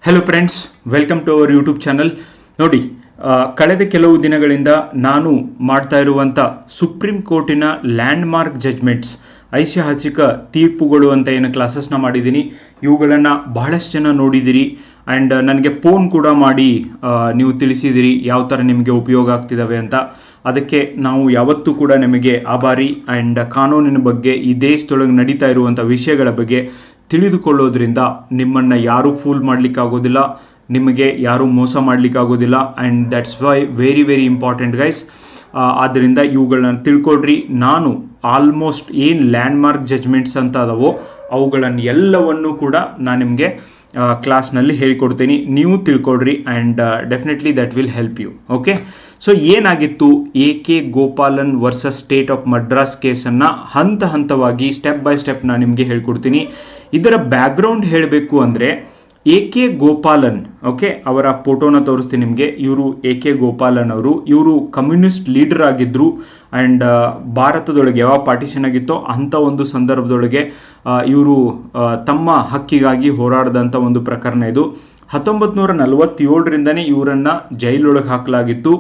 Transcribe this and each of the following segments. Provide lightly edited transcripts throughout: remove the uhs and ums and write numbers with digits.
Hello friends, welcome to our YouTube channel. ನೋಡಿ, ಕಳೆದ ಕೆಲವು ದಿನಗಳಿಂದ ನಾನು ಮಾಡ್ತಾ ಇರುವಂಥ ಸುಪ್ರೀಂ ಕೋರ್ಟಿನ ಲ್ಯಾಂಡ್ಮಾರ್ಕ್ ಜಜ್ಮೆಂಟ್ಸ್, ಐತಿಹಾಸಿಕ ತೀರ್ಪುಗಳು ಅಂತ ಏನು ಕ್ಲಾಸಸ್ನ ಮಾಡಿದ್ದೀನಿ, ಇವುಗಳನ್ನು ಬಹಳಷ್ಟು ಜನ ನೋಡಿದಿರಿ ಆ್ಯಂಡ್ ನನಗೆ ಫೋನ್ ಕೂಡ ಮಾಡಿ ನೀವು ತಿಳಿಸಿದಿರಿ ಯಾವ ಥರ ನಿಮಗೆ ಉಪಯೋಗ ಆಗ್ತಿದ್ದಾವೆ ಅಂತ. ಅದಕ್ಕೆ ನಾವು ಯಾವತ್ತೂ ಕೂಡ ನಿಮಗೆ ಆಭಾರಿ. ಆ್ಯಂಡ್ ಕಾನೂನಿನ ಬಗ್ಗೆ, ಈ ದೇಶದೊಳಗೆ ನಡೀತಾ ಇರುವಂಥ ವಿಷಯಗಳ ಬಗ್ಗೆ ತಿಳಿದುಕೊಳ್ಳೋದ್ರಿಂದ ನಿಮ್ಮನ್ನು ಯಾರೂ ಫೂಲ್ ಮಾಡಲಿಕ್ಕಾಗೋದಿಲ್ಲ, ನಿಮಗೆ ಯಾರೂ ಮೋಸ ಮಾಡಲಿಕ್ಕಾಗೋದಿಲ್ಲ. And that's why very important guys. ಆದ್ದರಿಂದ ಇವುಗಳನ್ನ ತಿಳ್ಕೊಳ್ರಿ. ನಾನು ಆಲ್ಮೋಸ್ಟ್ ಏನು ಲ್ಯಾಂಡ್ಮಾರ್ಕ್ ಜಜ್ಮೆಂಟ್ಸ್ ಅಂತ ಅದಾವೋ ಅವುಗಳನ್ನು ಎಲ್ಲವನ್ನೂ ಕೂಡ ನಾನು ನಿಮಗೆ ಕ್ಲಾಸ್ನಲ್ಲಿ ಹೇಳಿಕೊಡ್ತೀನಿ. ನೀವು ತಿಳ್ಕೊಳ್ರಿ and definitely that will help you. Okay, so ಏನಾಗಿತ್ತು A.K. Gopalan versus state of Madras ಕೇಸನ್ನು ಹಂತವಾಗಿ ಸ್ಟೆಪ್ ಬೈ ಸ್ಟೆಪ್ ನಾನು ನಿಮಗೆ ಹೇಳ್ಕೊಡ್ತೀನಿ. ಇದರ ಬ್ಯಾಕ್ಗ್ರೌಂಡ್ ಹೇಳಬೇಕು ಅಂದರೆ A.K. ಗೋಪಾಲನ್, ಓಕೆ, ಅವರ ಫೋಟೋನ ತೋರಿಸ್ತೀನಿ ನಿಮಗೆ. ಇವರು A.K. ಗೋಪಾಲನ್ ಇವರು ಕಮ್ಯುನಿಸ್ಟ್ ಲೀಡರ್ ಆಗಿದ್ದರು. ಆ್ಯಂಡ್ ಭಾರತದೊಳಗೆ ಯಾವ ಪಾರ್ಟಿಷನ್ ಆಗಿತ್ತೋ ಅಂಥ ಒಂದು ಸಂದರ್ಭದೊಳಗೆ ಇವರು ತಮ್ಮ ಹಕ್ಕಿಗಾಗಿ ಹೋರಾಡಿದಂಥ ಒಂದು ಪ್ರಕರಣ ಇದು. 1947ರಿಂದನೇ ಇವರನ್ನು ಜೈಲೊಳಗೆ ಹಾಕಲಾಗಿತ್ತು.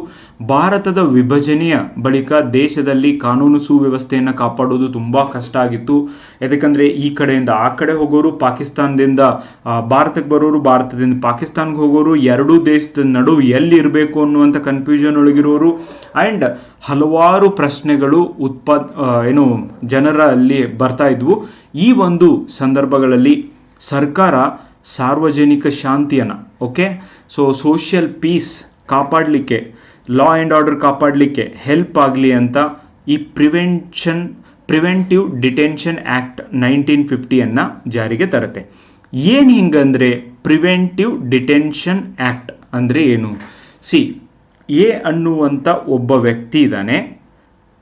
ಭಾರತದ ವಿಭಜನೆಯ ಬಳಿಕ ದೇಶದಲ್ಲಿ ಕಾನೂನು ಸುವ್ಯವಸ್ಥೆಯನ್ನು ಕಾಪಾಡೋದು ತುಂಬ ಕಷ್ಟ ಆಗಿತ್ತು. ಯಾಕಂದರೆ ಈ ಕಡೆಯಿಂದ ಆ ಕಡೆ ಹೋಗೋರು, ಪಾಕಿಸ್ತಾನದಿಂದ ಭಾರತಕ್ಕೆ ಬರೋರು, ಭಾರತದಿಂದ ಪಾಕಿಸ್ತಾನ್ಗೆ ಹೋಗೋರು, ಎರಡೂ ದೇಶದ ನಡುವೆ ಎಲ್ಲಿ ಇರಬೇಕು ಅನ್ನುವಂಥ ಕನ್ಫ್ಯೂಷನ್ ಒಳಗಿರೋರು. ಆ್ಯಂಡ್ ಹಲವಾರು ಪ್ರಶ್ನೆಗಳು ಜನರಲ್ಲಿ ಬರ್ತಾ ಇದ್ವು. ಈ ಒಂದು ಸಂದರ್ಭಗಳಲ್ಲಿ ಸರ್ಕಾರ ಸಾರ್ವಜನಿಕ ಶಾಂತಿಯನ್ನು, ಓಕೆ, ಸೋಷಿಯಲ್ ಪೀಸ್ ಕಾಪಾಡಲಿಕ್ಕೆ, ಲಾ ಆ್ಯಂಡ್ ಆರ್ಡರ್ ಕಾಪಾಡಲಿಕ್ಕೆ ಹೆಲ್ಪ್ ಆಗಲಿ ಅಂತ ಈ ಪ್ರಿವೆಂಟಿವ್ ಡಿಟೆನ್ಷನ್ ಆ್ಯಕ್ಟ್ 1950 ಜಾರಿಗೆ ತರುತ್ತೆ. ಏನು ಹಿಂಗಂದರೆ ಪ್ರಿವೆಂಟಿವ್ ಡಿಟೆನ್ಷನ್ ಆ್ಯಕ್ಟ್ ಅಂದರೆ ಏನು? ಎ ಅನ್ನುವಂಥ ಒಬ್ಬ ವ್ಯಕ್ತಿ ಇದ್ದಾನೆ,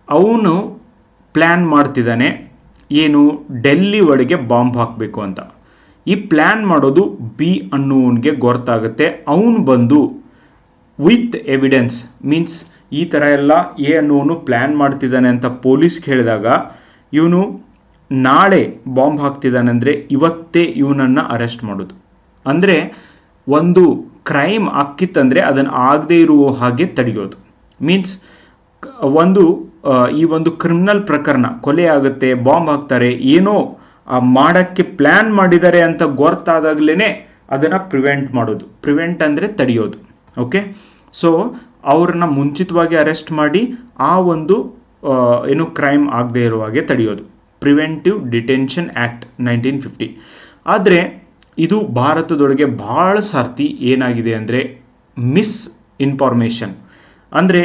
ಅವನು ಪ್ಲ್ಯಾನ್ ಮಾಡ್ತಿದ್ದಾನೆ ಏನು, ಡೆಲ್ಲಿ ಒಳಗೆ ಬಾಂಬ್ ಹಾಕಬೇಕು ಅಂತ. ಈ ಪ್ಲ್ಯಾನ್ ಮಾಡೋದು ಬಿ ಅನ್ನುವನಿಗೆ ಗೊತ್ತಾಗುತ್ತೆ. ಅವನು ಬಂದು ವಿತ್ ಎವಿಡೆನ್ಸ್, ಮೀನ್ಸ್ ಈ ಥರ ಎಲ್ಲ ಎ ಅನ್ನುವನು ಪ್ಲ್ಯಾನ್ ಮಾಡ್ತಿದ್ದಾನೆ ಅಂತ ಪೊಲೀಸ್ಗೆ ಹೇಳಿದಾಗ ಇವನು ನಾಳೆ ಬಾಂಬ್ ಹಾಕ್ತಿದ್ದಾನೆ ಅಂದರೆ ಇವತ್ತೇ ಇವನನ್ನು ಅರೆಸ್ಟ್ ಮಾಡೋದು. ಅಂದರೆ ಒಂದು ಕ್ರೈಮ್ ಆಕ್ಕಿತ್ತಂದರೆ ಅದನ್ನು ಆಗದೇ ಇರುವ ಹಾಗೆ ತಡೆಯೋದು. ಮೀನ್ಸ್ ಈ ಒಂದು ಕ್ರಿಮಿನಲ್ ಪ್ರಕರಣ, ಕೊಲೆ ಆಗುತ್ತೆ, ಬಾಂಬ್ ಹಾಕ್ತಾರೆ, ಏನೋ ಮಾಡೋಕ್ಕೆ ಪ್ಲ್ಯಾನ್ ಮಾಡಿದ್ದಾರೆ ಅಂತ ಗೊತ್ತಾದಾಗಲೇ ಅದನ್ನು ಪ್ರಿವೆಂಟ್ ಮಾಡೋದು. ಪ್ರಿವೆಂಟ್ ಅಂದರೆ ತಡೆಯೋದು. ಓಕೆ, ಸೊ ಅವ್ರನ್ನ ಮುಂಚಿತವಾಗಿ ಅರೆಸ್ಟ್ ಮಾಡಿ ಆ ಒಂದು ಕ್ರೈಮ್ ಆಗದೇ ಇರುವ ಹಾಗೆ ತಡೆಯೋದು. Preventive detention act 1950. ಆದರೆ ಇದು ಭಾರತದೊಳಗೆ ಭಾಳ ಸರ್ತಿ ಏನಾಗಿದೆ ಅಂದರೆ ಮಿಸ್ ಇನ್ಫಾರ್ಮೇಷನ್, ಅಂದರೆ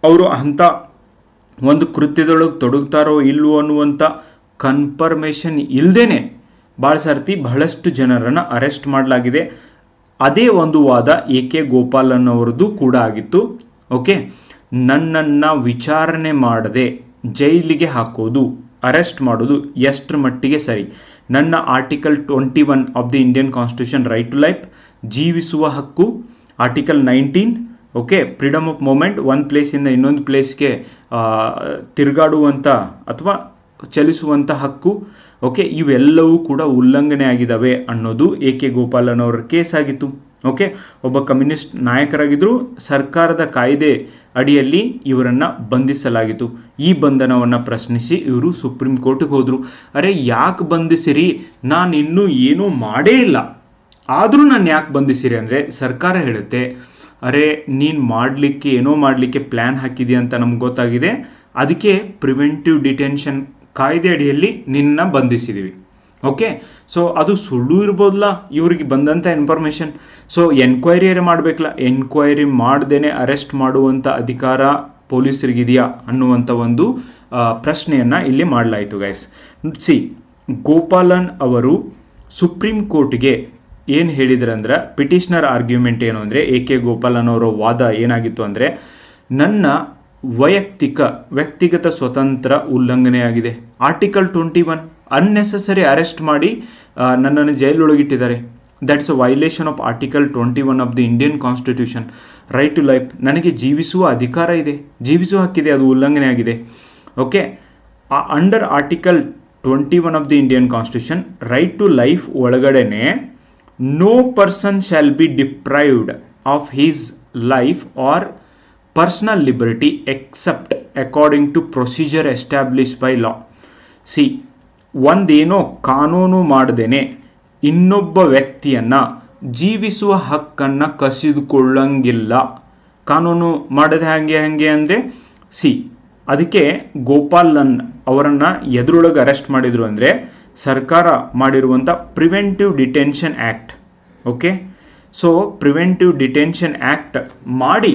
ಅವರು ಅಂಥ ಒಂದು ಕೃತ್ಯದೊಳಗೆ ತೊಡಗ್ತಾರೋ ಇಲ್ವೋ ಅನ್ನುವಂಥ ಕನ್ಫರ್ಮೇಷನ್ ಇಲ್ಲದೇ ಭಾಳ ಸರ್ತಿ ಬಹಳಷ್ಟು ಜನರನ್ನು ಅರೆಸ್ಟ್ ಮಾಡಲಾಗಿದೆ. ಅದೇ ಒಂದು ವಾದ A.K. ಗೋಪಾಲನ್ ಅವರದ್ದು ಕೂಡ ಆಗಿತ್ತು. ಓಕೆ, ನನ್ನನ್ನು ವಿಚಾರಣೆ ಮಾಡದೆ ಜೈಲಿಗೆ ಹಾಕೋದು, ಅರೆಸ್ಟ್ ಮಾಡೋದು ಎಷ್ಟರ ಮಟ್ಟಿಗೆ ಸರಿ? ನನ್ನ article 21 of the Indian constitution, right to life, ಜೀವಿಸುವ ಹಕ್ಕು, article 19, okay, freedom of movement, ಒಂದು ಪ್ಲೇಸಿಂದ ಇನ್ನೊಂದು ಪ್ಲೇಸ್ಗೆ ತಿರುಗಾಡುವಂಥ ಅಥವಾ ಚಲಿಸುವಂಥ ಹಕ್ಕು, ಓಕೆ, ಇವೆಲ್ಲವೂ ಕೂಡ ಉಲ್ಲಂಘನೆ ಆಗಿದ್ದಾವೆ ಅನ್ನೋದು A.K. ಗೋಪಾಲನ್ ಅವರ ಕೇಸ್ ಆಗಿತ್ತು. ಓಕೆ, ಒಬ್ಬ ಕಮ್ಯುನಿಸ್ಟ್ ನಾಯಕರಾಗಿದ್ದರು. ಸರ್ಕಾರದ ಕಾಯ್ದೆ ಅಡಿಯಲ್ಲಿ ಇವರನ್ನು ಬಂಧಿಸಲಾಗಿತ್ತು. ಈ ಬಂಧನವನ್ನು ಪ್ರಶ್ನಿಸಿ ಇವರು ಸುಪ್ರೀಂ ಕೋರ್ಟಿಗೆ ಹೋದರು. ಅರೆ, ಯಾಕೆ ಬಂಧಿಸಿರಿ? ನಾನು ಇನ್ನೂ ಏನೂ ಮಾಡೇ ಇಲ್ಲ, ಆದರೂ ನಾನು ಯಾಕೆ ಬಂಧಿಸಿರಿ ಅಂದರೆ ಸರ್ಕಾರ ಹೇಳುತ್ತೆ, ಅರೆ ನೀನು ಏನೋ ಮಾಡಲಿಕ್ಕೆ ಪ್ಲ್ಯಾನ್ ಹಾಕಿದೆಯಾ ಅಂತ ನಮ್ಗೆ ಗೊತ್ತಾಗಿದೆ, ಅದಕ್ಕೆ ಪ್ರಿವೆಂಟಿವ್ ಡಿಟೆನ್ಷನ್ ಕಾಯ್ದೆ ಅಡಿಯಲ್ಲಿ ನಿನ್ನ ಬಂಧಿಸಿದ್ದೀವಿ. ಓಕೆ, ಸೊ ಅದು ಸುಳ್ಳು ಇರ್ಬೋದಲ್ಲ ಇವ್ರಿಗೆ ಬಂದಂಥ ಇನ್ಫಾರ್ಮೇಷನ್. ಸೊ ಎನ್ಕ್ವೈರಿಯೇ ಮಾಡಬೇಕಲ್ಲ, ಎನ್ಕ್ವೈರಿ ಮಾಡ್ದೇ ಅರೆಸ್ಟ್ ಮಾಡುವಂಥ ಅಧಿಕಾರ ಪೊಲೀಸರಿಗಿದೆಯಾ ಅನ್ನುವಂಥ ಒಂದು ಪ್ರಶ್ನೆಯನ್ನು ಇಲ್ಲಿ ಮಾಡಲಾಯಿತು ಗೈಸ್. ಗೋಪಾಲನ್ ಅವರು ಸುಪ್ರೀಂ ಕೋರ್ಟ್ಗೆ ಏನು ಹೇಳಿದ್ರಂದ್ರೆ, ಪಿಟಿಷನರ್ ಆರ್ಗ್ಯುಮೆಂಟ್ ಏನು ಅಂದರೆ, A.K. ಗೋಪಾಲನ್ ಅವರ ವಾದ ಏನಾಗಿತ್ತು ಅಂದರೆ, ನನ್ನ ವ್ಯಕ್ತಿಗತ ಸ್ವತಂತ್ರ ಉಲ್ಲಂಘನೆಯಾಗಿದೆ. ಆರ್ಟಿಕಲ್ 21 ಅನ್ನೆಸೆಸರಿ ಅರೆಸ್ಟ್ ಮಾಡಿ ನನ್ನನ್ನು ಜೈಲೊಳಗಿಟ್ಟಿದ್ದಾರೆ. That's a violation of article 21 of the Indian constitution, right to life. ನನಗೆ ಜೀವಿಸುವ ಅಧಿಕಾರ ಇದೆ, ಜೀವಿಸುವ ಹಕ್ಕಿದೆ, ಅದು ಉಲ್ಲಂಘನೆ ಆಗಿದೆ. Okay, under article 21 of the Indian constitution, right to life ಒಳಗಡೆನೆ no person shall be deprived of his life or personal liberty except according to procedure establish by law. See, ಒಂದೇನೋ ಕಾನೂನು ಮಾಡದೇನೆ ಇನ್ನೊಬ್ಬ ವ್ಯಕ್ತಿಯನ್ನು ಜೀವಿಸುವ ಹಕ್ಕನ್ನು ಕಸಿದುಕೊಳ್ಳಂಗಿಲ್ಲ. ಕಾನೂನು ಮಾಡದೆ ಹಾಗೆ ಅಂದರೆ ಸಿ, ಅದಕ್ಕೆ ಗೋಪಾಲನ್ ಅವರನ್ನು ಎದುರೊಳಗೆ ಅರೆಸ್ಟ್ ಮಾಡಿದರು ಅಂದರೆ ಸರ್ಕಾರ ಮಾಡಿರುವಂಥ preventive detention act. Okay, so preventive detention act ಮಾಡಿ,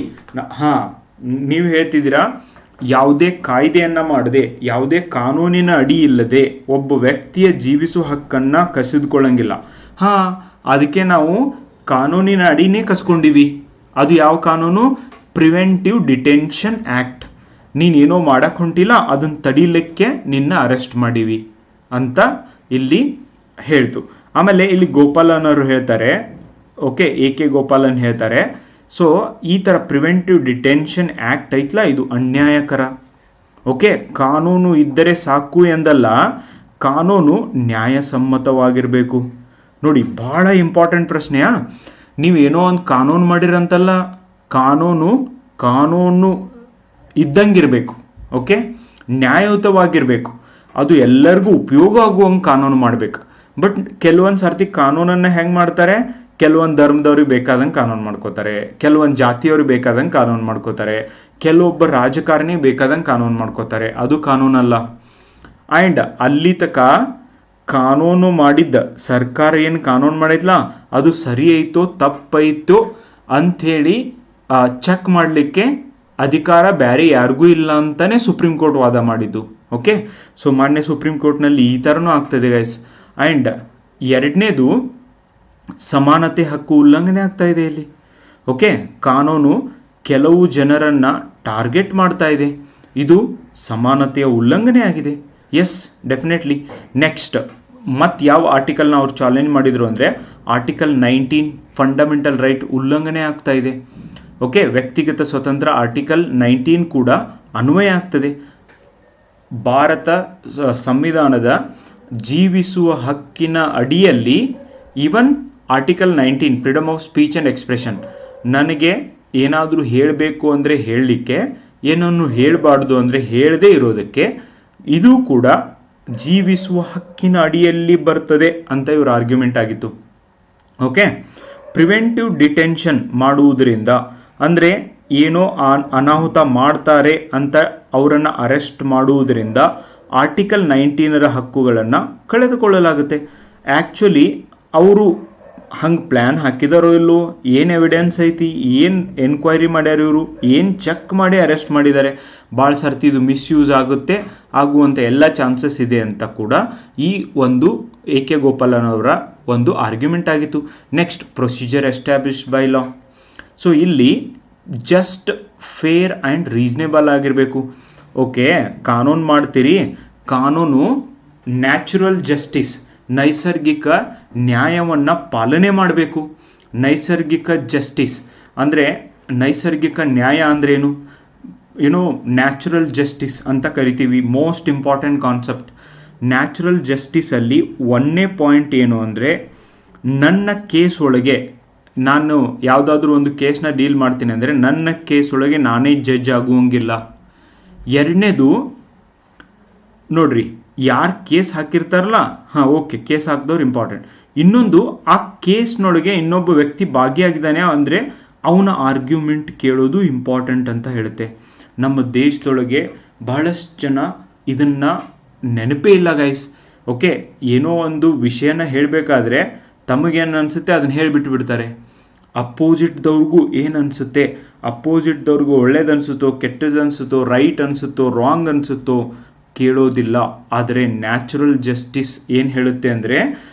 ನೀವು ಹೇಳ್ತಿದ್ದೀರಾ ಯಾವುದೇ ಕಾಯ್ದೆಯನ್ನು ಮಾಡದೆ, ಯಾವುದೇ ಕಾನೂನಿನ ಅಡಿ ಇಲ್ಲದೆ ಒಬ್ಬ ವ್ಯಕ್ತಿಯ ಜೀವಿಸುವ ಹಕ್ಕನ್ನು ಕಸಿದುಕೊಳ್ಳಂಗಿಲ್ಲ. ಅದಕ್ಕೆ ನಾವು ಕಾನೂನಿನ ಅಡಿನೇ ಕಸ್ಕೊಂಡಿವಿ. ಅದು ಯಾವ ಕಾನೂನು? Preventive detention act. ನೀನೇನೋ ಮಾಡಕ್ಕೆ ಹೊಂಟಿಲ್ಲ, ಅದನ್ನು ತಡಿಲಿಕ್ಕೆ ನಿನ್ನ ಅರೆಸ್ಟ್ ಮಾಡೀವಿ ಅಂತ ಇಲ್ಲಿ ಹೇಳ್ತು. ಆಮೇಲೆ ಇಲ್ಲಿ ಗೋಪಾಲನ್ ಅವರು ಹೇಳ್ತಾರೆ, ಓಕೆ, AK ಗೋಪಾಲನ್ ಹೇಳ್ತಾರೆ, ಸೊ ಈ ಥರ ಪ್ರಿವೆಂಟಿವ್ ಡಿಟೆನ್ಷನ್ ಆ್ಯಕ್ಟ್ ಐತ್ಲ, ಇದು ಅನ್ಯಾಯಕರ. ಓಕೆ, ಕಾನೂನು ಇದ್ದರೆ ಸಾಕು ಎಂದಲ್ಲ, ಕಾನೂನು ನ್ಯಾಯಸಮ್ಮತವಾಗಿರಬೇಕು. ನೋಡಿ, ಭಾಳ ಇಂಪಾರ್ಟೆಂಟ್ ಪ್ರಶ್ನೆಯಾ. ನೀವೇನೋ ಒಂದು ಕಾನೂನು ಮಾಡಿರಂತಲ್ಲ, ಕಾನೂನು ಇದ್ದಂಗಿರಬೇಕು. ಓಕೆ, ನ್ಯಾಯಯುತವಾಗಿರಬೇಕು. ಅದು ಎಲ್ಲರಿಗೂ ಉಪಯೋಗ ಆಗುವಂಗೆ ಕಾನೂನು ಮಾಡಬೇಕು. ಬಟ್ ಕೆಲವೊಂದು ಸರ್ತಿ ಕಾನೂನನ್ನು ಹೆಂಗೆ ಮಾಡ್ತಾರೆ, ಕೆಲವೊಂದು ಧರ್ಮದವ್ರಿಗೆ ಬೇಕಾದಂಗೆ ಕಾನೂನು ಮಾಡ್ಕೋತಾರೆ, ಕೆಲವೊಂದು ಜಾತಿಯವ್ರಿಗೆ ಬೇಕಾದಂಗೆ ಕಾನೂನು ಮಾಡ್ಕೋತಾರೆ, ಕೆಲವೊಬ್ಬ ರಾಜಕಾರಣಿ ಬೇಕಾದಂಗೆ ಕಾನೂನು ಮಾಡ್ಕೋತಾರೆ. ಅದು ಕಾನೂನಲ್ಲ. ಆ್ಯಂಡ್ ಅಲ್ಲಿ ತನಕ ಕಾನೂನು ಮಾಡಿದ್ದ ಸರ್ಕಾರ ಏನು ಕಾನೂನು ಮಾಡಿದ್ಲ ಅದು ಸರಿ ಐತೋ ತಪ್ಪೈತೋ ಅಂಥೇಳಿ ಚೆಕ್ ಮಾಡಲಿಕ್ಕೆ ಅಧಿಕಾರ ಬೇರೆ ಯಾರಿಗೂ ಇಲ್ಲ ಅಂತಲೇ ಸುಪ್ರೀಂ ಕೋರ್ಟ್ ವಾದ ಮಾಡಿದ್ದು. ಓಕೆ, ಸೊ ಮಾನ್ಯ ಸುಪ್ರೀಂ ಕೋರ್ಟ್ನಲ್ಲಿ ಈ ಥರನೂ ಆಗ್ತದೆ ಗೈಸ್. ಆ್ಯಂಡ್ ಎರಡನೇದು, ಸಮಾನತೆ ಹಕ್ಕು ಉಲ್ಲಂಘನೆ ಆಗ್ತಾ ಇದೆ ಇಲ್ಲಿ. ಓಕೆ, ಕಾನೂನು ಕೆಲವು ಜನರನ್ನು ಟಾರ್ಗೆಟ್ ಮಾಡ್ತಾ ಇದೆ, ಇದು ಸಮಾನತೆಯ ಉಲ್ಲಂಘನೆ ಆಗಿದೆ. S, definitely. ನೆಕ್ಸ್ಟ್, ಮತ್ತು ಯಾವ ಆರ್ಟಿಕಲ್ನ ಅವ್ರು ಚಾಲೆಂಜ್ ಮಾಡಿದರು ಅಂದರೆ ಆರ್ಟಿಕಲ್ 19 ಫಂಡಮೆಂಟಲ್ ರೈಟ್ ಉಲ್ಲಂಘನೆ ಆಗ್ತಾ ಇದೆ. ಓಕೆ, ವ್ಯಕ್ತಿಗತ ಸ್ವತಂತ್ರ ಆರ್ಟಿಕಲ್ 19 ಕೂಡ ಅನ್ವಯ ಆಗ್ತದೆ. ಭಾರತ ಸಂವಿಧಾನದ ಜೀವಿಸುವ ಹಕ್ಕಿನ ಅಡಿಯಲ್ಲಿ even article 19 freedom of speech and expression, ನನಗೆ ಏನಾದರೂ ಹೇಳಬೇಕು ಅಂದರೆ ಹೇಳಲಿಕ್ಕೆ, ಏನನ್ನು ಹೇಳಬಾರ್ದು ಅಂದರೆ ಹೇಳದೇ ಇರೋದಕ್ಕೆ, ಇದು ಕೂಡ ಜೀವಿಸುವ ಹಕ್ಕಿನ ಅಡಿಯಲ್ಲಿ ಬರ್ತದೆ ಅಂತ ಇವ್ರ ಆರ್ಗ್ಯುಮೆಂಟ್ ಆಗಿತ್ತು. ಓಕೆ, ಪ್ರಿವೆಂಟಿವ್ ಡಿಟೆನ್ಷನ್ ಮಾಡುವುದರಿಂದ ಅಂದರೆ ಏನೋ ಅನಾಹುತ ಮಾಡ್ತಾರೆ ಅಂತ ಅವರನ್ನು ಅರೆಸ್ಟ್ ಮಾಡುವುದರಿಂದ ಆರ್ಟಿಕಲ್ 19ರ ಹಕ್ಕುಗಳನ್ನು ಕಳೆದುಕೊಳ್ಳಲಾಗುತ್ತೆ. ಆ್ಯಕ್ಚುಲಿ ಅವರು ಹಂಗೆ ಪ್ಲ್ಯಾನ್ ಹಾಕಿದಾರೋ ಇಲ್ಲೋ, ಏನು ಎವಿಡೆನ್ಸ್ ಐತಿ, ಏನು ಎನ್ಕ್ವೈರಿ ಮಾಡ್ಯಾರ ಇವರು, ಏನು ಚೆಕ್ ಮಾಡಿ ಅರೆಸ್ಟ್ ಮಾಡಿದ್ದಾರೆ, ಭಾಳ ಸರ್ತಿ ಇದು ಮಿಸ್ಯೂಸ್ ಆಗುವಂಥ ಎಲ್ಲ ಚಾನ್ಸಸ್ ಇದೆ ಅಂತ ಕೂಡ ಈ ಒಂದು AK ಗೋಪಾಲನ್ ಅವರ ಒಂದು ಆರ್ಗ್ಯುಮೆಂಟ್ ಆಗಿತ್ತು. Next, procedure establish by law. So ಇಲ್ಲಿ ಜಸ್ಟ್, ಫೇರ್ ಆ್ಯಂಡ್ ರೀಸನೇಬಲ್ ಆಗಿರಬೇಕು. ಓಕೆ, ಕಾನೂನು ಮಾಡ್ತೀರಿ, ಕಾನೂನು ನ್ಯಾಚುರಲ್ ಜಸ್ಟಿಸ್, ನೈಸರ್ಗಿಕ ನ್ಯಾಯವನ್ನು ಪಾಲನೆ ಮಾಡಬೇಕು. ನೈಸರ್ಗಿಕ ಜಸ್ಟಿಸ್ ಅಂದರೆ, ನೈಸರ್ಗಿಕ ನ್ಯಾಯ ಅಂದ್ರೇನು, ನ್ಯಾಚುರಲ್ ಜಸ್ಟಿಸ್ ಅಂತ ಕರಿತೀವಿ. Most important concept. ನ್ಯಾಚುರಲ್ ಜಸ್ಟಿಸಲ್ಲಿ ಒಂದನೇ ಪಾಯಿಂಟ್ ಏನು ಅಂದರೆ, ನನ್ನ ಕೇಸ್ ಒಳಗೆ ನಾನು ಯಾವುದಾದ್ರೂ ಒಂದು ಕೇಸ್ನ ಡೀಲ್ ಮಾಡ್ತೀನಿ ಅಂದರೆ ನನ್ನ ಕೇಸ್ ಒಳಗೆ ನಾನೇ ಜಡ್ಜ್ ಆಗುವಂಗಿಲ್ಲ. ಎರಡನೇದು ನೋಡ್ರಿ, ಯಾರು ಕೇಸ್ ಹಾಕಿರ್ತಾರಲ್ಲ, ಓಕೆ, ಕೇಸ್ ಹಾಕಿದವ್ರು ಇಂಪಾರ್ಟೆಂಟ್. ಇನ್ನೊಂದು, ಆ ಕೇಸ್ನೊಳಗೆ ಇನ್ನೊಬ್ಬ ವ್ಯಕ್ತಿ ಭಾಗಿಯಾಗಿದ್ದಾನೆ ಅಂದರೆ ಅವನ ಆರ್ಗ್ಯುಮೆಂಟ್ ಕೇಳೋದು ಇಂಪಾರ್ಟೆಂಟ್ ಅಂತ ಹೇಳುತ್ತೆ. ನಮ್ಮ ದೇಶದೊಳಗೆ ಬಹಳಷ್ಟು ಜನ ಇದನ್ನು ನೆನಪೇ ಇಲ್ಲ ಗೈಸ್. ಓಕೆ, ಏನೋ ಒಂದು ವಿಷಯನ ಹೇಳಬೇಕಾದ್ರೆ ತಮಗೇನು ಅನಿಸುತ್ತೆ ಅದನ್ನು ಹೇಳಿಬಿಟ್ಟು ಬಿಡ್ತಾರೆ. ಅಪೋಸಿಟ್ದವ್ರಿಗೂ ಏನು ಅನಿಸುತ್ತೆ, ಅಪೋಸಿಟ್ದವ್ರಿಗೂ ಒಳ್ಳೇದು ಅನಿಸುತ್ತೋ, ಕೆಟ್ಟದ್ದು ಅನಿಸುತ್ತೋ, ರೈಟ್ ಅನಿಸುತ್ತೋ, ರಾಂಗ್ ಅನಿಸುತ್ತೋ ಕೇಳೋದಿಲ್ಲ. ಆದರೆ ನ್ಯಾಚುರಲ್ ಜಸ್ಟಿಸ್ ಏನು ಹೇಳುತ್ತೆ ಅಂದರೆ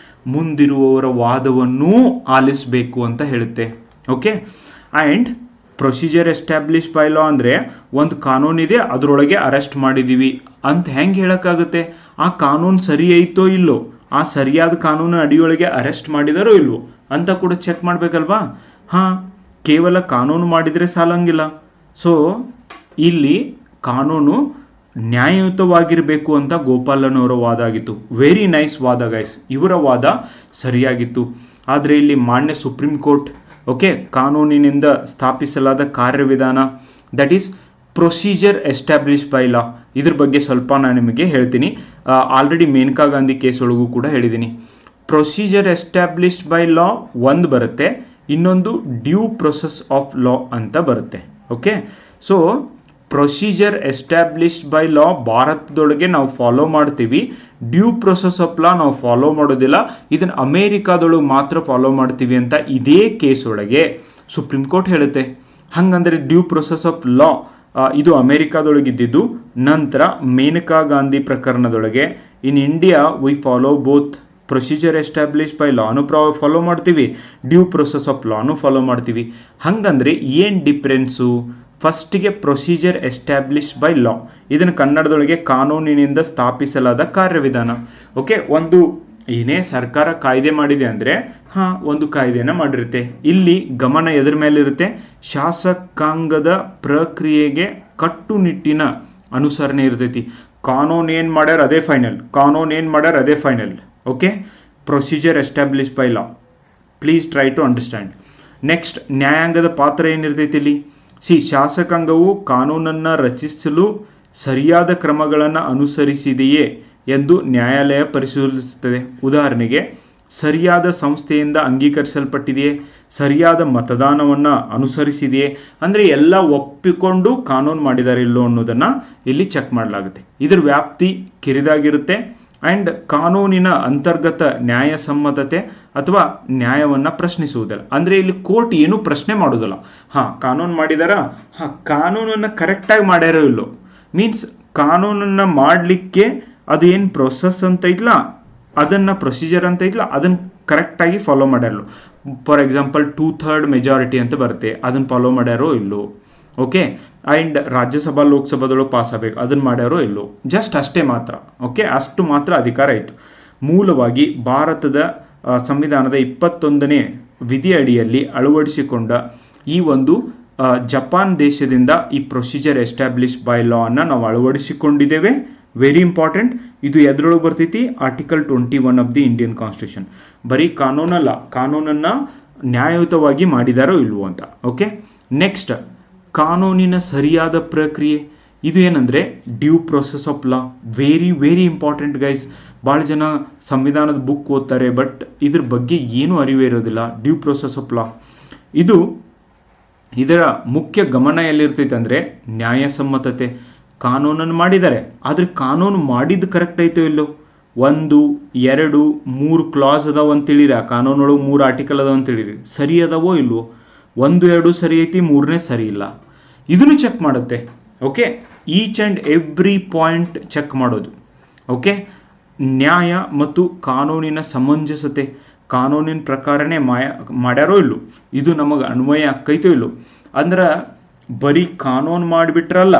ಮುಂದಿರುವವರ ವಾದವನ್ನೂ ಆಲಿಸಬೇಕು ಅಂತ ಹೇಳುತ್ತೆ. Okay, and procedure establish by ಲಾ ಅಂದರೆ ಒಂದು ಕಾನೂನಿದೆ, ಅದರೊಳಗೆ ಅರೆಸ್ಟ್ ಮಾಡಿದ್ದೀವಿ ಅಂತ ಹೆಂಗೆ ಹೇಳೋಕ್ಕಾಗುತ್ತೆ? ಆ ಕಾನೂನು ಸರಿ ಐತೋ ಇಲ್ಲೋ, ಆ ಸರಿಯಾದ ಕಾನೂನು ಅಡಿಯೊಳಗೆ ಅರೆಸ್ಟ್ ಮಾಡಿದಾರೋ ಇಲ್ವೋ ಅಂತ ಕೂಡ ಚೆಕ್ ಮಾಡಬೇಕಲ್ವಾ? ಕೇವಲ ಕಾನೂನು ಮಾಡಿದರೆ ಸಾಲಂಗಿಲ್ಲ. ಸೊ ಇಲ್ಲಿ ಕಾನೂನು ನ್ಯಾಯಯುತವಾಗಿರಬೇಕು ಅಂತ ಗೋಪಾಲನ್ ಅವರ ವಾದ ಆಗಿತ್ತು. ವೆರಿ ನೈಸ್ ವಾದ ಗೈಸ್, ಇವರ ವಾದ ಸರಿಯಾಗಿತ್ತು. ಆದರೆ ಇಲ್ಲಿ ಮಾನ್ಯ ಸುಪ್ರೀಂ ಕೋರ್ಟ್ ಓಕೆ ಕಾನೂನಿನಿಂದ ಸ್ಥಾಪಿಸಲಾದ ಕಾರ್ಯವಿಧಾನ that is procedure establish by ಲಾ. ಇದ್ರ ಬಗ್ಗೆ ಸ್ವಲ್ಪ ನಾನು ನಿಮಗೆ ಹೇಳ್ತೀನಿ. ಆಲ್ರೆಡಿ ಮೇನಕಾ ಗಾಂಧಿ ಕೇಸ್ ಒಳಗೂ ಕೂಡ ಹೇಳಿದ್ದೀನಿ. ಪ್ರೊಸೀಜರ್ ಎಸ್ಟಾಬ್ಲಿಷ್ಡ್ ಬೈ ಲಾ ಒಂದು ಬರುತ್ತೆ, ಇನ್ನೊಂದು ಡ್ಯೂ ಪ್ರೊಸೆಸ್ ಆಫ್ ಲಾ ಅಂತ ಬರುತ್ತೆ. Okay, so procedure established by law ಭಾರತದೊಳಗೆ ನಾವು ಫಾಲೋ ಮಾಡ್ತೀವಿ, ಡ್ಯೂ ಪ್ರೊಸೆಸ್ ಆಫ್ ಲಾ ನಾವು ಫಾಲೋ ಮಾಡೋದಿಲ್ಲ, ಇದನ್ನು ಅಮೇರಿಕಾದೊಳಗೆ ಮಾತ್ರ ಫಾಲೋ ಮಾಡ್ತೀವಿ ಅಂತ ಇದೇ ಕೇಸ್ ಒಳಗೆ ಸುಪ್ರೀಂ ಕೋರ್ಟ್ ಹೇಳುತ್ತೆ. ಹಾಗಂದರೆ ಡ್ಯೂ ಪ್ರೊಸೆಸ್ ಆಫ್ ಲಾ ಇದು ಅಮೇರಿಕಾದೊಳಗಿದ್ದಿದ್ದು. ನಂತರ ಮೇನಕಾ ಗಾಂಧಿ ಪ್ರಕರಣದೊಳಗೆ in India we follow both procedure establish by ಲಾನು ಫಾಲೋ ಮಾಡ್ತೀವಿ, ಡ್ಯೂ ಪ್ರೊಸೆಸ್ ಆಫ್ ಲಾನು ಫಾಲೋ ಮಾಡ್ತೀವಿ. ಹಾಗಂದರೆ ಏನು ಡಿಫ್ರೆನ್ಸು? ಫಸ್ಟಿಗೆ ಪ್ರೊಸೀಜರ್ ಎಸ್ಟಾಬ್ಲಿಷ್ ಬೈ ಲಾ, ಇದನ್ನು ಕನ್ನಡದೊಳಗೆ ಕಾನೂನಿನಿಂದ ಸ್ಥಾಪಿಸಲಾದ ಕಾರ್ಯವಿಧಾನ. ಓಕೆ, ಒಂದು ಏನೇ ಸರ್ಕಾರ ಕಾಯ್ದೆ ಮಾಡಿದೆ ಅಂದರೆ ಒಂದು ಕಾಯ್ದೆನ ಮಾಡಿರುತ್ತೆ. ಇಲ್ಲಿ ಗಮನ ಎದ್ರ ಮೇಲೆ ಇರುತ್ತೆ? ಶಾಸಕಾಂಗದ ಪ್ರಕ್ರಿಯೆಗೆ ಕಟ್ಟುನಿಟ್ಟಿನ ಅನುಸರಣೆ ಇರ್ತೈತಿ. ಕಾನೂನು ಏನು ಮಾಡ್ಯಾರ ಅದೇ ಫೈನಲ್, ಕಾನೂನು ಏನು ಮಾಡ್ಯಾರ ಅದೇ final. Okay, procedure establish by law, please try to understand. Next, ನ್ಯಾಯಾಂಗದ ಪಾತ್ರ ಏನಿರ್ತೈತಿ ಇಲ್ಲಿ? ಶಾಸಕಾಂಗವು ಕಾನೂನನ್ನು ರಚಿಸಲು ಸರಿಯಾದ ಕ್ರಮಗಳನ್ನು ಅನುಸರಿಸಿದೆಯೇ ಎಂದು ನ್ಯಾಯಾಲಯ ಪರಿಶೀಲಿಸುತ್ತದೆ. ಉದಾಹರಣೆಗೆ, ಸರಿಯಾದ ಸಂಸ್ಥೆಯಿಂದ ಅಂಗೀಕರಿಸಲ್ಪಟ್ಟಿದೆಯೇ, ಸರಿಯಾದ ಮತದಾನವನ್ನು ಅನುಸರಿಸಿದೆಯೇ, ಅಂದರೆ ಎಲ್ಲ ಒಪ್ಪಿಕೊಂಡು ಕಾನೂನು ಮಾಡಿದ್ದಾರೆ ಇಲ್ಲೋ ಅನ್ನೋದನ್ನು ಇಲ್ಲಿ ಚೆಕ್ ಮಾಡಲಾಗುತ್ತೆ. ಇದರ ವ್ಯಾಪ್ತಿ ಕಿರಿದಾಗಿರುತ್ತೆ ಆ್ಯಂಡ್ ಕಾನೂನಿನ ಅಂತರ್ಗತ ನ್ಯಾಯಸಮ್ಮತತೆ ಅಥವಾ ನ್ಯಾಯವನ್ನು ಪ್ರಶ್ನಿಸುವುದಿಲ್ಲ. ಅಂದರೆ ಇಲ್ಲಿ ಕೋರ್ಟ್ ಏನೂ ಪ್ರಶ್ನೆ ಮಾಡೋದಿಲ್ಲ. ಕಾನೂನು ಮಾಡಿದಾರ, ಕಾನೂನನ್ನು ಕರೆಕ್ಟಾಗಿ ಮಾಡ್ಯಾರೋ ಇಲ್ಲೋ, ಮೀನ್ಸ್ ಕಾನೂನನ್ನು ಮಾಡಲಿಕ್ಕೆ ಅದು ಏನು ಪ್ರೊಸೆಸ್ ಅಂತ ಐತಲ್ಲ, ಅದನ್ನು ಪ್ರೊಸೀಜರ್ ಅಂತ ಐತಲ್ಲ, ಅದನ್ನು ಕರೆಕ್ಟಾಗಿ ಫಾಲೋ ಮಾಡ್ಯಾರೋ. ಫಾರ್ ಎಕ್ಸಾಂಪಲ್ 2/3 ಮೆಜಾರಿಟಿ ಅಂತ ಬರುತ್ತೆ, ಅದನ್ನು ಫಾಲೋ ಮಾಡ್ಯಾರೋ ಇಲ್ಲೋ. ಓಕೆ, ಆ್ಯಂಡ್ ರಾಜ್ಯಸಭಾ ಲೋಕಸಭಾದೊಳಗೆ ಪಾಸ್ ಆಗಬೇಕು, ಅದನ್ನು ಮಾಡ್ಯಾರೋ ಇಲ್ಲೋ, ಜಸ್ಟ್ ಅಷ್ಟೇ ಮಾತ್ರ. ಓಕೆ, ಅಷ್ಟು ಮಾತ್ರ ಅಧಿಕಾರ ಇತ್ತು. ಮೂಲವಾಗಿ ಭಾರತದ ಸಂವಿಧಾನದ 21ನೇ ವಿಧಿ ಅಡಿಯಲ್ಲಿ ಅಳವಡಿಸಿಕೊಂಡ ಈ ಒಂದು ಜಪಾನ್ ದೇಶದಿಂದ ಈ ಪ್ರೊಸೀಜರ್ ಎಸ್ಟಾಬ್ಲಿಷ್ ಬೈ ಲಾ ಅನ್ನು ನಾವು ಅಳವಡಿಸಿಕೊಂಡಿದ್ದೇವೆ. Very important. ಇದು ಎದ್ರೊಳಗೆ ಬರ್ತೈತಿ? Article 21 of the Indian constitution. ಬರೀ ಕಾನೂನಲ್ಲ, ಕಾನೂನನ್ನು ನ್ಯಾಯಯುತವಾಗಿ ಮಾಡಿದಾರೋ ಇಲ್ವೋ ಅಂತ. ಓಕೆ, ನೆಕ್ಸ್ಟ್, ಕಾನೂನಿನ ಸರಿಯಾದ ಪ್ರಕ್ರಿಯೆ. ಇದು ಏನಂದರೆ due process of law. Very very important guys. ಭಾಳ ಜನ ಸಂವಿಧಾನದ ಬುಕ್ ಓದ್ತಾರೆ, ಬಟ್ ಇದ್ರ ಬಗ್ಗೆ ಏನೂ ಅರಿವೇ ಇರೋದಿಲ್ಲ. ಡ್ಯೂ ಪ್ರೊಸೆಸ್ ಆಫ್ ಲಾ ಇದರ ಮುಖ್ಯ ಗಮನ ಎಲ್ಲಿರ್ತೈತೆ ಅಂದರೆ ನ್ಯಾಯಸಮ್ಮತತೆ. ಕಾನೂನನ್ನು ಮಾಡಿದ್ದಾರೆ, ಆದರೆ ಕಾನೂನು ಮಾಡಿದ್ದು ಕರೆಕ್ಟ್ ಐತೋ ಇಲ್ಲೋ? 1, 2, 3 ಕ್ಲಾಸ್ ಅದಾವ ಅಂತೇಳಿರಿ, ಆ ಕಾನೂನೊಳಗೆ 3 ಆರ್ಟಿಕಲ್ ಅದಾವ ಅಂತೇಳಿರಿ, ಸರಿ ಅದಾವೋ ಇಲ್ವೋ? 1, 2 ಸರಿ ಐತಿ, 3ನೇ ಸರಿ ಇಲ್ಲ. ಇದನ್ನು ಚೆಕ್ ಮಾಡುತ್ತೆ. Okay, each and every point check ಮಾಡೋದು. ಓಕೆ, ನ್ಯಾಯ ಮತ್ತು ಕಾನೂನಿನ ಸಮಂಜಸತೆ, ಕಾನೂನಿನ ಪ್ರಕಾರನೇ ಮಾಡ್ಯಾರೋ ಇಲ್ಲೋ, ಇದು ನಮಗೆ ಅನ್ವಯ ಆಕೈತೋ ಇಲ್ಲೋ. ಅಂದ್ರೆ ಬರೀ ಕಾನೂನು ಮಾಡಿಬಿಟ್ರಲ್ಲ,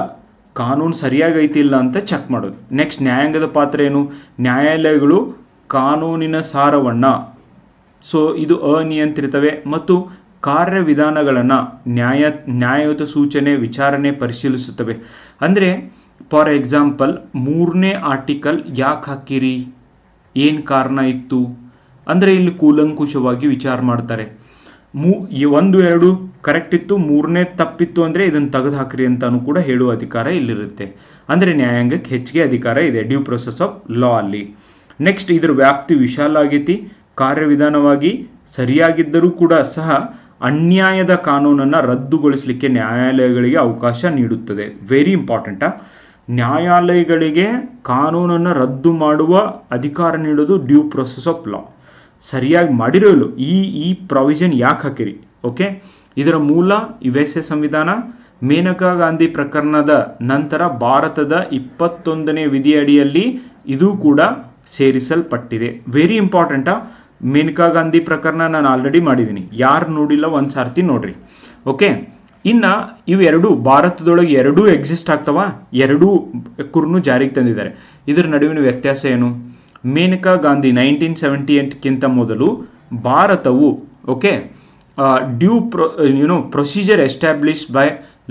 ಕಾನೂನು ಸರಿಯಾಗಿ ಐತಿಲ್ಲ ಅಂತ ಚೆಕ್ ಮಾಡೋದು. ನೆಕ್ಸ್ಟ್, ನ್ಯಾಯಾಂಗದ ಪಾತ್ರ ಏನು? ನ್ಯಾಯಾಲಯಗಳು ಕಾನೂನಿನ ಸಾರವನ್ನು, ಸೊ ಇದು ಅನಿಯಂತ್ರಿತವೆ ಮತ್ತು ಕಾರ್ಯವಿಧಾನಗಳನ್ನು ನ್ಯಾಯಯುತ ಸೂಚನೆ ವಿಚಾರಣೆ ಪರಿಶೀಲಿಸುತ್ತವೆ. ಅಂದರೆ ಫಾರ್ ಎಕ್ಸಾಂಪಲ್ 3ನೇ ಆರ್ಟಿಕಲ್ ಯಾಕೆ ಹಾಕಿರಿ, ಏನು ಕಾರಣ ಇತ್ತು ಅಂದರೆ ಇಲ್ಲಿ ಕೂಲಂಕುಷವಾಗಿ ವಿಚಾರ ಮಾಡ್ತಾರೆ. 1, 2 ಕರೆಕ್ಟ್ ಇತ್ತು, 3ನೇ ತಪ್ಪಿತ್ತು ಅಂದರೆ ಇದನ್ನು ತೆಗೆದು ಹಾಕ್ರಿ ಅಂತಲೂ ಕೂಡ ಹೇಳುವ ಅಧಿಕಾರ ಇಲ್ಲಿರುತ್ತೆ. ಅಂದರೆ ನ್ಯಾಯಾಂಗಕ್ಕೆ ಹೆಚ್ಚಿಗೆ ಅಧಿಕಾರ ಇದೆ ಡ್ಯೂ ಪ್ರೊಸೆಸ್ ಆಫ್ ಲಾ ಅಲ್ಲಿ. ನೆಕ್ಸ್ಟ್, ಇದರ ವ್ಯಾಪ್ತಿ ವಿಶಾಲ ಆಗೈತಿ. ಕಾರ್ಯವಿಧಾನವಾಗಿ ಸರಿಯಾಗಿದ್ದರೂ ಕೂಡ ಸಹ ಅನ್ಯಾಯದ ಕಾನೂನನ್ನು ರದ್ದುಗೊಳಿಸಲಿಕ್ಕೆ ನ್ಯಾಯಾಲಯಗಳಿಗೆ ಅವಕಾಶ ನೀಡುತ್ತದೆ. ವೆರಿ ಇಂಪಾರ್ಟೆಂಟಾ? ನ್ಯಾಯಾಲಯಗಳಿಗೆ ಕಾನೂನನ್ನು ರದ್ದು ಮಾಡುವ ಅಧಿಕಾರ ನೀಡೋದು ಡ್ಯೂ ಪ್ರೊಸೆಸ್ ಆಫ್ ಲಾ. ಸರಿಯಾಗಿ ಮಾಡಿರೋ ಇಲ್ಲೋ, ಈ ಪ್ರಾವಿಷನ್ ಯಾಕೆ ಹಾಕಿರಿ? ಓಕೆ, ಇದರ ಮೂಲ USA ಸಂವಿಧಾನ. ಮೇನಕಾ ಗಾಂಧಿ ಪ್ರಕರಣದ ನಂತರ ಭಾರತದ 21ನೇ ವಿಧಿ ಅಡಿಯಲ್ಲಿ ಇದು ಕೂಡ ಸೇರಿಸಲ್ಪಟ್ಟಿದೆ. ವೆರಿ ಇಂಪಾರ್ಟೆಂಟಾ? ಮೇನಕಾ ಗಾಂಧಿ ಪ್ರಕರಣ ನಾನು ಆಲ್ರೆಡಿ ಮಾಡಿದ್ದೀನಿ, ಯಾರು ನೋಡಿಲ್ಲ ಒಂದು ಸಾರ್ತಿ ನೋಡ್ರಿ. ಓಕೆ, ಇನ್ನು ಇವೆರಡೂ ಭಾರತದೊಳಗೆ ಎರಡೂ ಎಕ್ಸಿಸ್ಟ್ ಆಗ್ತವ, ಎರಡೂ ಕುರ್ನು ಜಾರಿಗೆ ತಂದಿದ್ದಾರೆ. ಇದರ ನಡುವಿನ ವ್ಯತ್ಯಾಸ ಏನು? ಮೇನಕಾ ಗಾಂಧಿ 1978ಕ್ಕಿಂತ ಮೊದಲು ಭಾರತವು ಓಕೆ ಪ್ರೊಸೀಜರ್ ಎಸ್ಟಾಬ್ಲಿಷ್ ಬೈ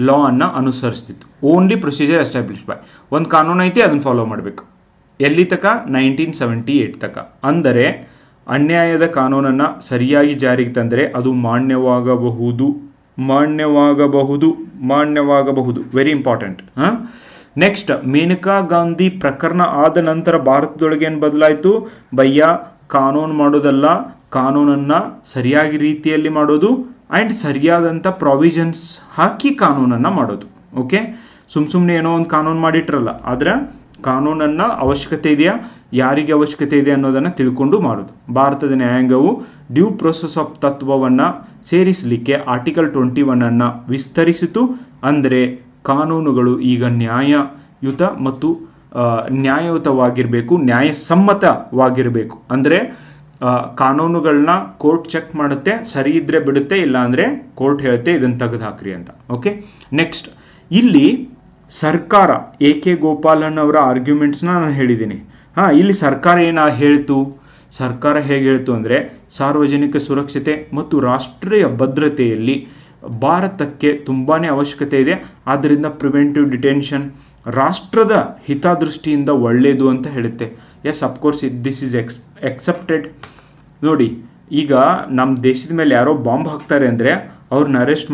ಲಾ ಅನ್ನು ಅನುಸರಿಸ್ತಿತ್ತು. ಓನ್ಲಿ ಪ್ರೊಸೀಜರ್ ಎಸ್ಟಾಬ್ಲಿಷ್ ಬೈ, ಒಂದು ಕಾನೂನು ಐತಿ ಅದನ್ನು ಫಾಲೋ ಮಾಡಬೇಕು. ಎಲ್ಲಿ ತಕ? 1978 ತಕ. ಅಂದರೆ ಅನ್ಯಾಯದ ಕಾನೂನನ್ನು ಸರಿಯಾಗಿ ಜಾರಿಗೆ ತಂದರೆ ಅದು ಮಾನ್ಯವಾಗಬಹುದು. Very important. Next, Maneka Gandhi ಪ್ರಕರಣ ಆದ ನಂತರ ಭಾರತದೊಳಗೆ ಏನು ಬದಲಾಯಿತು? ಭಯ್ಯ, ಕಾನೂನು ಮಾಡೋದಲ್ಲ, ಕಾನೂನನ್ನು ಸರಿಯಾಗಿ ರೀತಿಯಲ್ಲಿ ಮಾಡೋದು ಆ್ಯಂಡ್ ಸರಿಯಾದಂಥ ಪ್ರಾವಿಷನ್ಸ್ ಹಾಕಿ ಕಾನೂನನ್ನು ಮಾಡೋದು. ಓಕೆ, ಸುಮ್ಮನೆ ಏನೋ ಒಂದು ಕಾನೂನು ಮಾಡಿಟ್ರಲ್ಲ, ಆದರೆ ಕಾನೂನನ್ನು ಅವಶ್ಯಕತೆ ಇದೆಯಾ, ಯಾರಿಗೆ ಅವಶ್ಯಕತೆ ಇದೆ ಅನ್ನೋದನ್ನು ತಿಳ್ಕೊಂಡು ಮಾಡೋದು. ಭಾರತದ ನ್ಯಾಯಾಂಗವು ಡ್ಯೂ ಪ್ರೊಸೆಸ್ ಆಫ್ ತತ್ವವನ್ನು ಸೇರಿಸಲಿಕ್ಕೆ ಆರ್ಟಿಕಲ್ 21 ವಿಸ್ತರಿಸಿತು. ಅಂದರೆ ಕಾನೂನುಗಳು ಈಗ ನ್ಯಾಯಯುತ ಮತ್ತು ನ್ಯಾಯಯುತವಾಗಿರಬೇಕು, ನ್ಯಾಯಸಮ್ಮತವಾಗಿರಬೇಕು. ಅಂದರೆ ಕಾನೂನುಗಳನ್ನ ಕೋರ್ಟ್ ಚೆಕ್ ಮಾಡುತ್ತೆ, ಸರಿ ಇದ್ದರೆ ಬಿಡುತ್ತೆ, ಇಲ್ಲ ಅಂದರೆ ಕೋರ್ಟ್ ಹೇಳುತ್ತೆ ಇದನ್ನು ತೆಗೆದು ಹಾಕ್ರಿ ಅಂತ. ಓಕೆ, ನೆಕ್ಸ್ಟ್, ಇಲ್ಲಿ ಸರ್ಕಾರ AK ಗೋಪಾಲನ್ ಅವರ ಆರ್ಗ್ಯುಮೆಂಟ್ಸ್ನ ನಾನು ಹೇಳಿದ್ದೀನಿ. ಇಲ್ಲಿ ಸರ್ಕಾರ ಏನು ಹೇಳ್ತು? ಸರ್ಕಾರ ಹೇಗೆ ಹೇಳ್ತು ಅಂದರೆ, ಸಾರ್ವಜನಿಕ ಸುರಕ್ಷತೆ ಮತ್ತು ರಾಷ್ಟ್ರೀಯ ಭದ್ರತೆಯಲ್ಲಿ ಭಾರತಕ್ಕೆ ತುಂಬಾ ಅವಶ್ಯಕತೆ ಇದೆ, ಆದ್ದರಿಂದ ಪ್ರಿವೆಂಟಿವ್ ಡಿಟೆನ್ಷನ್ ರಾಷ್ಟ್ರದ ಹಿತದೃಷ್ಟಿಯಿಂದ ಒಳ್ಳೆಯದು ಅಂತ ಹೇಳುತ್ತೆ. Yes, of course this is accepted. ನೋಡಿ, ಈಗ ನಮ್ಮ ದೇಶದ ಮೇಲೆ ಯಾರೋ ಬಾಂಬ್ ಹಾಕ್ತಾರೆ ಅಂದರೆ ಅವ್ರನ್ನ ಅರೆಸ್ಟ್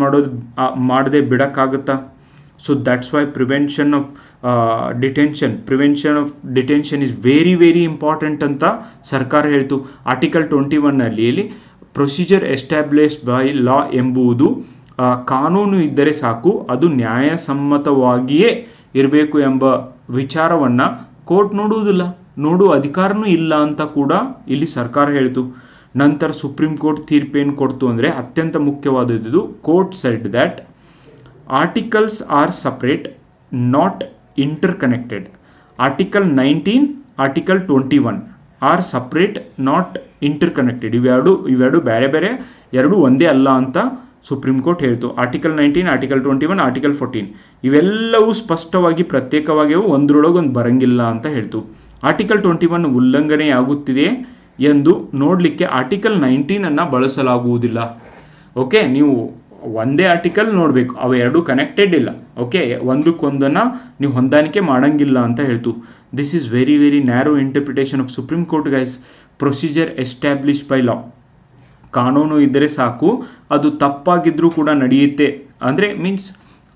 ಮಾಡದೆ ಬಿಡೋಕ್ಕಾಗುತ್ತಾ? So that's why prevention of detention is very very important ಅಂತ ಸರ್ಕಾರ ಹೇಳ್ತು. Article 21 procedure established by law ಎಂಬುದು ಕಾನೂನು ಇದ್ದರೆ ಸಾಕು, ಅದು ನ್ಯಾಯಸಮ್ಮತವಾಗಿಯೇ ಇರಬೇಕು ಎಂಬ ವಿಚಾರವನ್ನು ಕೋರ್ಟ್ ನೋಡುವುದಿಲ್ಲ, ನೋಡುವ ಅಧಿಕಾರನೂ ಇಲ್ಲ ಅಂತ ಕೂಡ ಇಲ್ಲಿ ಸರ್ಕಾರ ಹೇಳ್ತು. ನಂತರ ಸುಪ್ರೀಂ ಕೋರ್ಟ್ ತೀರ್ಪೇನು ಕೊಡ್ತು ಅಂದರೆ ಅತ್ಯಂತ ಮುಖ್ಯವಾದದ್ದು, court said that articles are separate, not interconnected. Article 19, article 21 are separate, not interconnected. ಇವೆರಡು ಬೇರೆ ಬೇರೆ, ಎರಡು ಒಂದೇ ಅಲ್ಲ ಅಂತ ಸುಪ್ರೀಂ ಕೋರ್ಟ್ ಹೇಳ್ತು. ಆರ್ಟಿಕಲ್ 19, ಆರ್ಟಿಕಲ್ 21, ಆರ್ಟಿಕಲ್ 14 ಇವೆಲ್ಲವೂ ಸ್ಪಷ್ಟವಾಗಿ ಪ್ರತ್ಯೇಕವಾಗಿಯೂ ಒಂದರೊಳಗೊಂದು ಬರಂಗಿಲ್ಲ ಅಂತ ಹೇಳ್ತು. ಆರ್ಟಿಕಲ್ 21 ಉಲ್ಲಂಘನೆಯಾಗುತ್ತಿದೆ ಎಂದು ನೋಡಲಿಕ್ಕೆ ಆರ್ಟಿಕಲ್ 19 ಬಳಸಲಾಗುವುದಿಲ್ಲ. ಓಕೆ, ನೀವು ಒಂದೇ ಆರ್ಟಿಕಲ್ ನೋಡಬೇಕು, ಅವೆರಡು ಕನೆಕ್ಟೆಡ್ ಇಲ್ಲ. ಓಕೆ, ಒಂದಕ್ಕೊಂದನ್ನು ನೀವು ಹೊಂದಾಣಿಕೆ ಮಾಡಂಗಿಲ್ಲ ಅಂತ ಹೇಳ್ತು. This is very very narrow interpretation of supreme court guys. Procedure establish by ಲಾ, ಕಾನೂನು ಇದ್ದರೆ ಸಾಕು, ಅದು ತಪ್ಪಾಗಿದ್ರೂ ಕೂಡ ನಡೆಯುತ್ತೆ. ಅಂದರೆ ಮೀನ್ಸ್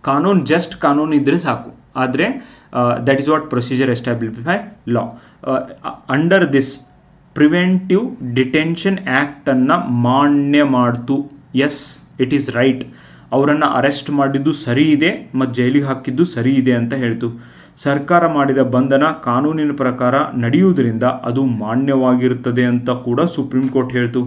ಕಾನೂನು ಇದ್ದರೆ ಸಾಕು, ಆದರೆ that is what procedure establish by law. Under this preventive detention ಆ್ಯಕ್ಟನ್ನು ಮಾನ್ಯ ಮಾಡ್ತು. Yes, it is right. ಅವರನ್ನು ಅರೆಸ್ಟ್ ಮಾಡಿದ್ದು ಸರಿ ಇದೆ ಮತ್ತು ಜೈಲಿಗೆ ಹಾಕಿದ್ದು ಸರಿ ಇದೆ ಅಂತ ಹೇಳ್ತು. ಸರ್ಕಾರ ಮಾಡಿದ ಬಂಧನ ಕಾನೂನಿನ ಪ್ರಕಾರ ನಡೆಯುವುದರಿಂದ ಅದು ಮಾನ್ಯವಾಗಿರುತ್ತದೆ ಅಂತ ಕೂಡ ಸುಪ್ರೀಂ ಕೋರ್ಟ್ ಹೇಳ್ತು.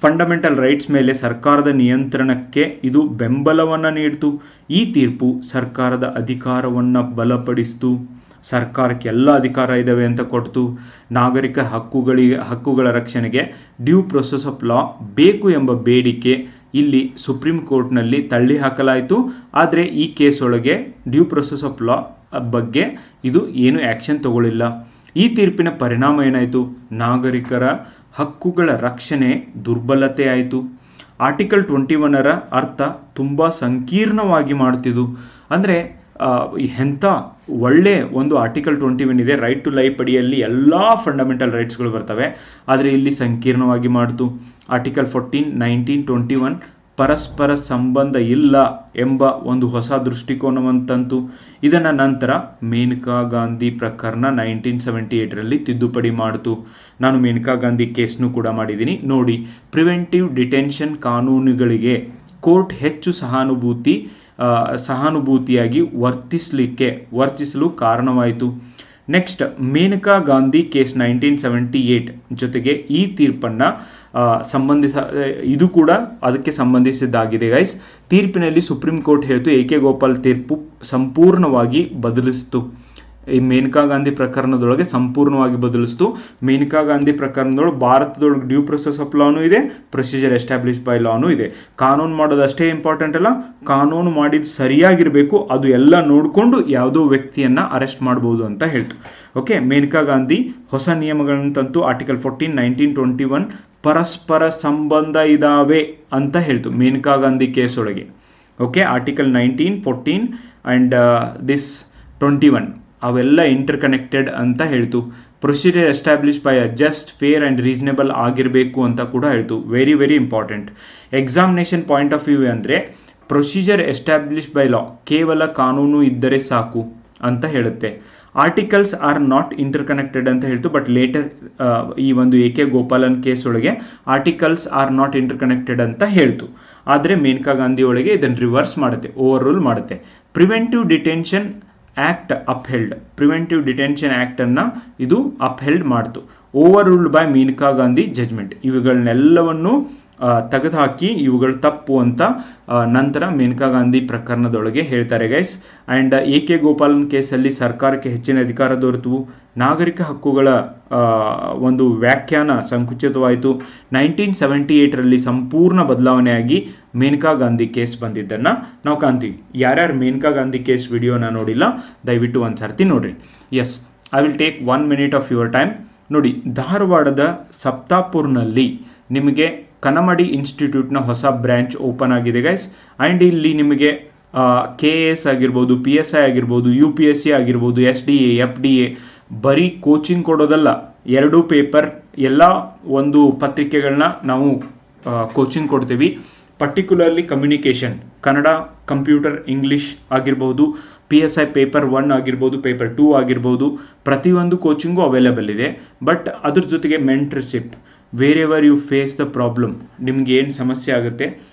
ಫಂಡಮೆಂಟಲ್ ರೈಟ್ಸ್ ಮೇಲೆ ಸರ್ಕಾರದ ನಿಯಂತ್ರಣಕ್ಕೆ ಇದು ಬೆಂಬಲವನ್ನು ನೀಡಿತು. ಈ ತೀರ್ಪು ಸರ್ಕಾರದ ಅಧಿಕಾರವನ್ನು ಬಲಪಡಿಸಿತು. ಸರ್ಕಾರಕ್ಕೆ ಎಲ್ಲ ಅಧಿಕಾರ ಇದ್ದಾವೆ ಅಂತ ಕೊಡ್ತು. ನಾಗರಿಕ ಹಕ್ಕುಗಳ ರಕ್ಷಣೆಗೆ ಡ್ಯೂ ಪ್ರೊಸೆಸ್ ಆಫ್ ಲಾ ಬೇಕು ಎಂಬ ಬೇಡಿಕೆ ಇಲ್ಲಿ ಸುಪ್ರೀಂ ಕೋರ್ಟ್ನಲ್ಲಿ ತಳ್ಳಿ ಹಾಕಲಾಯಿತು. ಆದರೆ ಈ ಕೇಸ್ ಒಳಗೆ ಡ್ಯೂ ಪ್ರೊಸೆಸ್ ಆಫ್ ಲಾ ಬಗ್ಗೆ ಇದು ಏನು ಆ್ಯಕ್ಷನ್ ತಗೊಳ್ಳಿಲ್ಲ. ಈ ತೀರ್ಪಿನ ಪರಿಣಾಮ ಏನಾಯಿತು? ನಾಗರಿಕರ ಹಕ್ಕುಗಳ ರಕ್ಷಣೆ ದುರ್ಬಲತೆ ಆಯಿತು. ಆರ್ಟಿಕಲ್ 21 ಅರ್ಥ ತುಂಬ ಸಂಕೀರ್ಣವಾಗಿ ಮಾಡ್ತಿದ್ದು. ಅಂದರೆ ಎಂಥ ಒಳ್ಳೆ ಒಂದು ಆರ್ಟಿಕಲ್ 21 ಇದೆ, ರೈಟ್ ಟು ಲೈಫ್ ಅಡಿಯಲ್ಲಿ ಎಲ್ಲ ಫಂಡಮೆಂಟಲ್ ರೈಟ್ಸ್ಗಳು ಬರ್ತವೆ, ಆದರೆ ಇಲ್ಲಿ ಸಂಕೀರ್ಣವಾಗಿ ಮಾಡ್ತು. ಆರ್ಟಿಕಲ್ 14, 19, 21 ಪರಸ್ಪರ ಸಂಬಂಧ ಇಲ್ಲ ಎಂಬ ಒಂದು ಹೊಸ ದೃಷ್ಟಿಕೋನವಂತಂತು. ಇದನ್ನು ನಂತರ ಮೇನಕಾ ಗಾಂಧಿ ಪ್ರಕರಣ 1978 ತಿದ್ದುಪಡಿ ಮಾಡಿತು. ನಾನು ಮೇನಕಾ ಗಾಂಧಿ ಕೇಸ್ನು ಕೂಡ ಮಾಡಿದ್ದೀನಿ ನೋಡಿ. ಪ್ರಿವೆಂಟಿವ್ ಡಿಟೆನ್ಷನ್ ಕಾನೂನುಗಳಿಗೆ ಕೋರ್ಟ್ ಹೆಚ್ಚು ಸಹಾನುಭೂತಿಯಾಗಿ ವರ್ತಿಸಲು ಕಾರಣವಾಯಿತು. ನೆಕ್ಸ್ಟ್, ಮೇನಕಾ ಗಾಂಧಿ ಕೇಸ್ 1978 ಜೊತೆಗೆ ಈ ತೀರ್ಪನ್ನು ಇದು ಕೂಡ ಅದಕ್ಕೆ ಸಂಬಂಧಿಸಿದ್ದಾಗಿದೆ ಗೈಸ್. ತೀರ್ಪಿನಲ್ಲಿ ಸುಪ್ರೀಂ ಕೋರ್ಟ್ ಹೇಳ್ತು AK ಗೋಪಾಲ್ ತೀರ್ಪು ಸಂಪೂರ್ಣವಾಗಿ ಬದಲಿಸಿತು. ಈ ಮೇನಕಾ ಗಾಂಧಿ ಪ್ರಕರಣದೊಳಗೆ ಸಂಪೂರ್ಣವಾಗಿ ಬದಲಿಸಿತು. ಮೇನಕಾ ಗಾಂಧಿ ಪ್ರಕರಣದೊಳಗೆ ಭಾರತದೊಳಗೆ ಡ್ಯೂ ಪ್ರೊಸೆಸ್ ಆಫ್ ಲಾನು ಇದೆ, ಪ್ರೊಸೀಜರ್ ಎಸ್ಟಾಬ್ಲಿಷ್ ಬೈ ಲಾನು ಇದೆ. ಕಾನೂನು ಮಾಡೋದು ಅಷ್ಟೇ ಇಂಪಾರ್ಟೆಂಟ್ ಅಲ್ಲ, ಕಾನೂನು ಮಾಡಿದ್ದು ಸರಿಯಾಗಿರಬೇಕು. ಅದು ಎಲ್ಲ ನೋಡಿಕೊಂಡು ಯಾವುದೋ ವ್ಯಕ್ತಿಯನ್ನು ಅರೆಸ್ಟ್ ಮಾಡ್ಬೋದು ಅಂತ ಹೇಳ್ತು. ಓಕೆ, ಮೇನಕಾ ಗಾಂಧಿ ಹೊಸ ನಿಯಮಗಳನ್ನು ತಂತು. ಆರ್ಟಿಕಲ್ 14, 19, 21 ಪರಸ್ಪರ ಸಂಬಂಧ ಇದ್ದಾವೆ ಅಂತ ಹೇಳ್ತು ಮೇನಕಾ ಗಾಂಧಿ ಕೇಸ್ ಒಳಗೆ. ಓಕೆ, ಆರ್ಟಿಕಲ್ 19, 14 ಆ್ಯಂಡ್ ದಿಸ್ 21 ಅವೆಲ್ಲ ಇಂಟರ್ ಕನೆಕ್ಟೆಡ್ ಅಂತ ಹೇಳ್ತು. Procedure establish by a just fair and reasonable ಆಗಿರಬೇಕು ಅಂತ ಕೂಡ ಹೇಳ್ತು. Very very important. Examination point of view ಅಂದರೆ ಪ್ರೊಸೀಜರ್ ಎಸ್ಟಾಬ್ಲಿಷ್ ಬೈ ಲಾ ಕೇವಲ ಕಾನೂನು ಇದ್ದರೆ ಸಾಕು ಅಂತ ಹೇಳುತ್ತೆ. Articles are not interconnected ಅಂತ ಹೇಳ್ತು. ಬಟ್ ಲೇಟರ್ ಈ ಒಂದು ಎ ಕೆ ಗೋಪಾಲನ್ ಕೇಸ್ ಒಳಗೆ articles are not interconnected ಅಂತ ಹೇಳ್ತು. ಆದರೆ ಮೇನಕಾ ಗಾಂಧಿ ಒಳಗೆ ಇದನ್ನು ರಿವರ್ಸ್ ಮಾಡುತ್ತೆ, ಓವರ್ ರೂಲ್ ಮಾಡುತ್ತೆ. Preventive detention act upheld, preventive detention ಆ್ಯಕ್ಟನ್ನು ಇದು ಅಪ್ಹೆಲ್ಡ್ ಮಾಡ್ತು. Over ruled by Maneka Gandhi judgment. ಇವುಗಳನ್ನೆಲ್ಲವನ್ನು ತೆಗೆದುಹಾಕಿ ಇವುಗಳು ತಪ್ಪು ಅಂತ ನಂತರ ಮೇನಕಾ ಗಾಂಧಿ ಪ್ರಕರಣದೊಳಗೆ ಹೇಳ್ತಾರೆ guys. And A K Gopalan ಕೇಸಲ್ಲಿ ಸರ್ಕಾರಕ್ಕೆ ಹೆಚ್ಚಿನ ಅಧಿಕಾರ ದೊರೆತು ನಾಗರಿಕ ಹಕ್ಕುಗಳ ಒಂದು ವ್ಯಾಖ್ಯಾನ ಸಂಕುಚಿತವಾಯಿತು. 1978ರಲ್ಲಿ ಸಂಪೂರ್ಣ ಬದಲಾವಣೆಯಾಗಿ ಮೇನಕಾ ಗಾಂಧಿ ಕೇಸ್ ಬಂದಿದ್ದನ್ನು ನಾವು ಕಾಣ್ತೀವಿ. ಯಾರ್ಯಾರು ಮೇನಕಾ ಗಾಂಧಿ ಕೇಸ್ ವಿಡಿಯೋನ ನೋಡಿಲ್ಲ ದಯವಿಟ್ಟು ಒಂದು ಸರ್ತಿ ನೋಡಿರಿ. Yes, I will take 1 minute of your time. ನೋಡಿ, ಧಾರವಾಡದ ಸಪ್ತಾಪುರ್ನಲ್ಲಿ ನಿಮಗೆ ಕನಮಡಿ ಇನ್ಸ್ಟಿಟ್ಯೂಟ್ನ ಹೊಸ ಬ್ರ್ಯಾಂಚ್ ಓಪನ್ ಆಗಿದೆ ಗೈಸ್. ಆ್ಯಂಡ್ ಇಲ್ಲಿ ನಿಮಗೆ KAS ಆಗಿರ್ಬೋದು, PSI ಆಗಿರ್ಬೋದು, UPSC ಆಗಿರ್ಬೋದು, SDA, FDA ಬರೀ ಕೋಚಿಂಗ್ ಕೊಡೋದಲ್ಲ, 2 ಪೇಪರ್ ಎಲ್ಲ ಒಂದು ಪತ್ರಿಕೆಗಳನ್ನ ನಾವು ಕೋಚಿಂಗ್ ಕೊಡ್ತೀವಿ. Particularly communication, Kannada, computer, English ಆಗಿರ್ಬೋದು, PSI ಪೇಪರ್ 1 ಆಗಿರ್ಬೋದು, ಪೇಪರ್ 2 ಆಗಿರ್ಬೋದು, ಪ್ರತಿಯೊಂದು ಕೋಚಿಂಗು ಅವೈಲೇಬಲ್ ಇದೆ. ಬಟ್ ಅದ್ರ ಜೊತೆಗೆ mentorship, wherever you face the problem, ನಿಮ್ಗೆ ಏನು ಸಮಸ್ಯೆ ಆಗುತ್ತೆ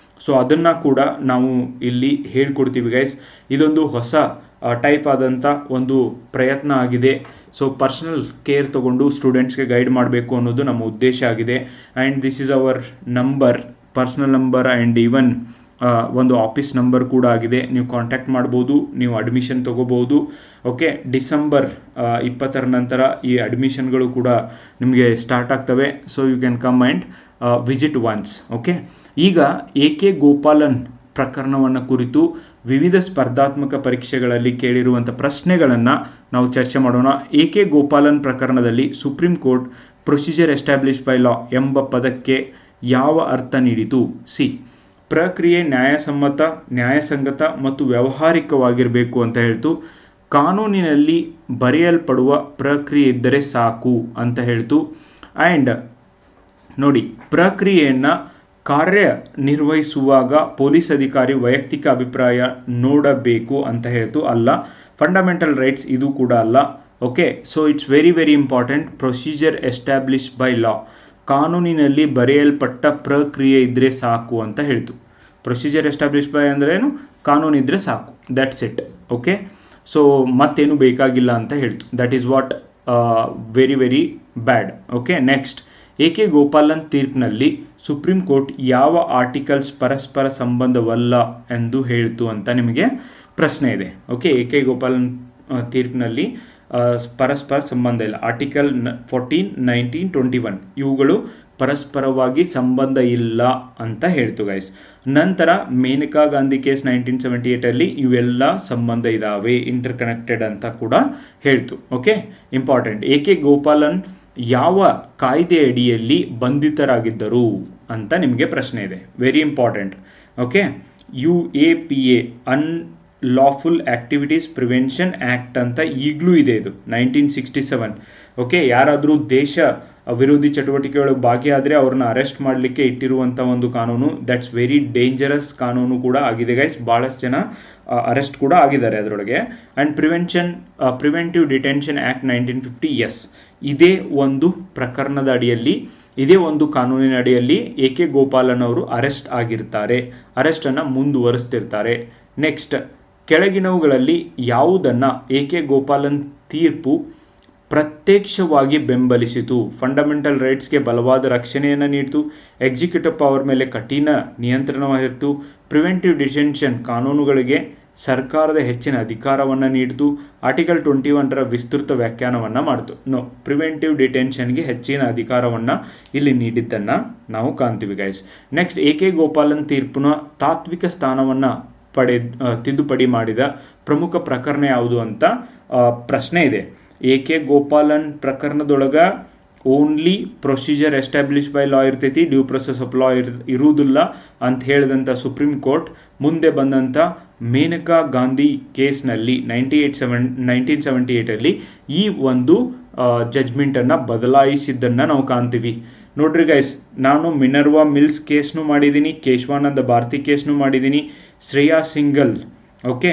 ಸೊ ಅದನ್ನು ಕೂಡ ನಾವು ಇಲ್ಲಿ ಹೇಳ್ಕೊಡ್ತೀವಿ ಗೈಸ್. ಇದೊಂದು ಹೊಸ ಟೈಪ್ ಆದಂಥ ಒಂದು ಪ್ರಯತ್ನ ಆಗಿದೆ. ಸೊ ಪರ್ಸನಲ್ ಕೇರ್ ತೊಗೊಂಡು ಸ್ಟೂಡೆಂಟ್ಸ್ಗೆ ಗೈಡ್ ಮಾಡಬೇಕು ಅನ್ನೋದು ನಮ್ಮ ಉದ್ದೇಶ ಆಗಿದೆ. And this is our number, personal number and even ಒಂದು ಆಫೀಸ್ ನಂಬರ್ ಕೂಡ ಆಗಿದೆ. ನೀವು ಕಾಂಟ್ಯಾಕ್ಟ್ ಮಾಡ್ಬೋದು, ನೀವು ಅಡ್ಮಿಷನ್ ತೊಗೋಬೋದು. ಓಕೆ, ಡಿಸೆಂಬರ್ 20ರ ನಂತರ ಈ ಅಡ್ಮಿಷನ್ಗಳು ಕೂಡ ನಿಮಗೆ ಸ್ಟಾರ್ಟ್ ಆಗ್ತವೆ. So you can come and visit once. Okay, ಈಗ ಎ ಕೆ ಗೋಪಾಲನ್ ಪ್ರಕರಣವನ್ನು ಕುರಿತು ವಿವಿಧ ಸ್ಪರ್ಧಾತ್ಮಕ ಪರೀಕ್ಷೆಗಳಲ್ಲಿ ಕೇಳಿರುವಂಥ ಪ್ರಶ್ನೆಗಳನ್ನು ನಾವು ಚರ್ಚೆ ಮಾಡೋಣ. ಎ ಕೆ ಗೋಪಾಲನ್ ಪ್ರಕರಣದಲ್ಲಿ supreme court procedure establish by ಲಾ ಎಂಬ ಪದಕ್ಕೆ ಯಾವ ಅರ್ಥ ನೀಡಿತು? ಸಿ, ಪ್ರಕ್ರಿಯೆ ನ್ಯಾಯಸಮ್ಮತ, ನ್ಯಾಯಸಂಗತ ಮತ್ತು ವ್ಯಾವಹಾರಿಕವಾಗಿರಬೇಕು ಅಂತ ಹೇಳ್ತು. ಕಾನೂನಿನಲ್ಲಿ ಬರೆಯಲ್ಪಡುವ ಪ್ರಕ್ರಿಯೆ ಇದ್ದರೆ ಸಾಕು ಅಂತ ಹೇಳ್ತು. ಆ್ಯಂಡ್ ನೋಡಿ, ಪ್ರಕ್ರಿಯೆಯನ್ನು ಕಾರ್ಯನಿರ್ವಹಿಸುವಾಗ ಪೊಲೀಸ್ ಅಧಿಕಾರಿ ವೈಯಕ್ತಿಕ ಅಭಿಪ್ರಾಯ ನೋಡಬೇಕು ಅಂತ ಹೇಳ್ತು. ಅಲ್ಲ, ಫಂಡಮೆಂಟಲ್ ರೈಟ್ಸ್ ಇದು ಕೂಡ ಅಲ್ಲ. Okay, so it's very very important. Procedure establish by ಲಾ, ಕಾನೂನಿನಲ್ಲಿ ಬರೆಯಲ್ಪಟ್ಟ ಪ್ರಕ್ರಿಯೆ ಇದ್ದರೆ ಸಾಕು ಅಂತ ಹೇಳ್ತು. ಪ್ರೊಸೀಜರ್ ಎಸ್ಟಾಬ್ಲಿಷ್ ಬೈ ಅಂದರೆ ಏನು? ಕಾನೂನು ಇದ್ದರೆ ಸಾಕು, ದಟ್ಸ್ ಇಟ್. ಓಕೆ, ಸೊ ಮತ್ತೇನು ಬೇಕಾಗಿಲ್ಲ ಅಂತ ಹೇಳ್ತು. That is what very very bad. Okay, next, A K Gopalan ತೀರ್ಪಿನಲ್ಲಿ ಸುಪ್ರೀಂ ಕೋರ್ಟ್ ಯಾವ ಆರ್ಟಿಕಲ್ಸ್ ಪರಸ್ಪರ ಸಂಬಂಧವಲ್ಲ ಎಂದು ಹೇಳ್ತು ಅಂತ ನಿಮಗೆ ಪ್ರಶ್ನೆ ಇದೆ. ಓಕೆ, ಎ ಕೆ ಗೋಪಾಲನ್ ತೀರ್ಪಿನಲ್ಲಿ ಪರಸ್ಪರ ಸಂಬಂಧ ಇಲ್ಲ. ಆರ್ಟಿಕಲ್ 14, 19, 21 ಇವುಗಳು ಪರಸ್ಪರವಾಗಿ ಸಂಬಂಧ ಇಲ್ಲ ಅಂತ ಹೇಳ್ತು ಗೈಸ್. ನಂತರ ಮೇನಕಾ ಗಾಂಧಿ ಕೇಸ್ 1978ಅಲ್ಲಿ ಇವೆಲ್ಲ ಸಂಬಂಧ ಇದ್ದಾವೆ, ಇಂಟರ್ ಕನೆಕ್ಟೆಡ್ ಅಂತ ಕೂಡ ಹೇಳ್ತು. Okay, important. A K Gopalan ಯಾವ ಕಾಯ್ದೆ ಅಡಿಯಲ್ಲಿ ಬಂಧಿತರಾಗಿದ್ದರು ಅಂತ ನಿಮಗೆ ಪ್ರಶ್ನೆ ಇದೆ. Very important. Okay, UAPA unlawful activities prevention act ಅಂತ ಈಗಲೂ ಇದೆ. ಇದು 1967. ಓಕೆ, ಯಾರಾದರೂ ದೇಶ ವಿರೋಧಿ ಚಟುವಟಿಕೆಗಳು ಭಾಗಿಯಾದರೆ ಅವ್ರನ್ನ ಅರೆಸ್ಟ್ ಮಾಡಲಿಕ್ಕೆ ಇಟ್ಟಿರುವಂಥ ಒಂದು ಕಾನೂನು. ದಟ್ಸ್ ವೆರಿ ಡೇಂಜರಸ್ ಕಾನೂನು ಕೂಡ ಆಗಿದೆ ಗೈಸ್. ಭಾಳಷ್ಟು ಜನ ಅರೆಸ್ಟ್ ಕೂಡ ಆಗಿದ್ದಾರೆ ಅದರೊಳಗೆ. And preventive detention act 1950. Yes, ಇದೇ ಒಂದು ಪ್ರಕರಣದ ಅಡಿಯಲ್ಲಿ, ಇದೇ ಒಂದು ಕಾನೂನಿನ ಅಡಿಯಲ್ಲಿ ಎ ಕೆ ಗೋಪಾಲನ್ ಅವರು ಅರೆಸ್ಟ್ ಆಗಿರ್ತಾರೆ, ಅರೆಸ್ಟನ್ನು ಮುಂದುವರಿಸ್ತಿರ್ತಾರೆ. ನೆಕ್ಸ್ಟ್, ಕೆಳಗಿನವುಗಳಲ್ಲಿ ಯಾವುದನ್ನು ಎ ಕೆ ಗೋಪಾಲನ್ ತೀರ್ಪು ಪ್ರತ್ಯಕ್ಷವಾಗಿ ಬೆಂಬಲಿಸಿತು? ಫಂಡಮೆಂಟಲ್ ರೈಟ್ಸ್ಗೆ ಬಲವಾದ ರಕ್ಷಣೆಯನ್ನು ನೀಡಿತು, ಎಕ್ಸಿಕ್ಯೂಟಿವ್ ಪವರ್ ಮೇಲೆ ಕಠಿಣ ನಿಯಂತ್ರಣವಾಗಿತ್ತು, ಪ್ರಿವೆಂಟಿವ್ ಡಿಟೆನ್ಷನ್ ಕಾನೂನುಗಳಿಗೆ ಸರ್ಕಾರದ ಹೆಚ್ಚಿನ ಅಧಿಕಾರವನ್ನು ನೀಡಿತು, ಆರ್ಟಿಕಲ್ 21ರ ವಿಸ್ತೃತ ವ್ಯಾಖ್ಯಾನವನ್ನು ಮಾಡಿತು. ನೋ, ಪ್ರಿವೆಂಟಿವ್ ಡಿಟೆನ್ಷನ್ಗೆ ಹೆಚ್ಚಿನ ಅಧಿಕಾರವನ್ನು ಇಲ್ಲಿ ನೀಡಿದ್ದನ್ನು ನಾವು ಕಾಣ್ತೀವಿ guys. Next, A K Gopalan ತೀರ್ಪಿನ ತಾತ್ವಿಕ ಸ್ಥಾನವನ್ನು ತಿದ್ದುಪಡಿ ಮಾಡಿದ ಪ್ರಮುಖ ಪ್ರಕರಣ ಯಾವುದು ಅಂತ ಪ್ರಶ್ನೆ ಇದೆ. ಎ ಕೆ ಗೋಪಾಲನ್ ಪ್ರಕರಣದೊಳಗೆ only procedure establish by law ಇರ್ತೈತಿ, ಡ್ಯೂ ಪ್ರೊಸೆಸ್ ಆಫ್ ಲಾ ಇರುವುದಿಲ್ಲ ಅಂತ ಹೇಳಿದಂಥ ಸುಪ್ರೀಂ ಕೋರ್ಟ್ ಮುಂದೆ ಬಂದಂಥ ಮೇನಕಾ ಗಾಂಧಿ ಕೇಸ್ನಲ್ಲಿ 1978ಅಲ್ಲಿ ಈ ಒಂದು ಜಡ್ಜ್ಮೆಂಟನ್ನು ಬದಲಾಯಿಸಿದ್ದನ್ನು ನಾವು ಕಾಣ್ತೀವಿ. ನೋಡ್ರಿ ಗೈಸ್, ನಾನು ಮಿನರ್ವಾ ಮಿಲ್ಸ್ ಕೇಸ್ನು ಮಾಡಿದ್ದೀನಿ, ಕೇಶವಾನಂದ ಭಾರತಿ ಕೇಸ್ನು ಮಾಡಿದ್ದೀನಿ, ಶ್ರೇಯಾ ಸಿಂಗಲ್ ಓಕೆ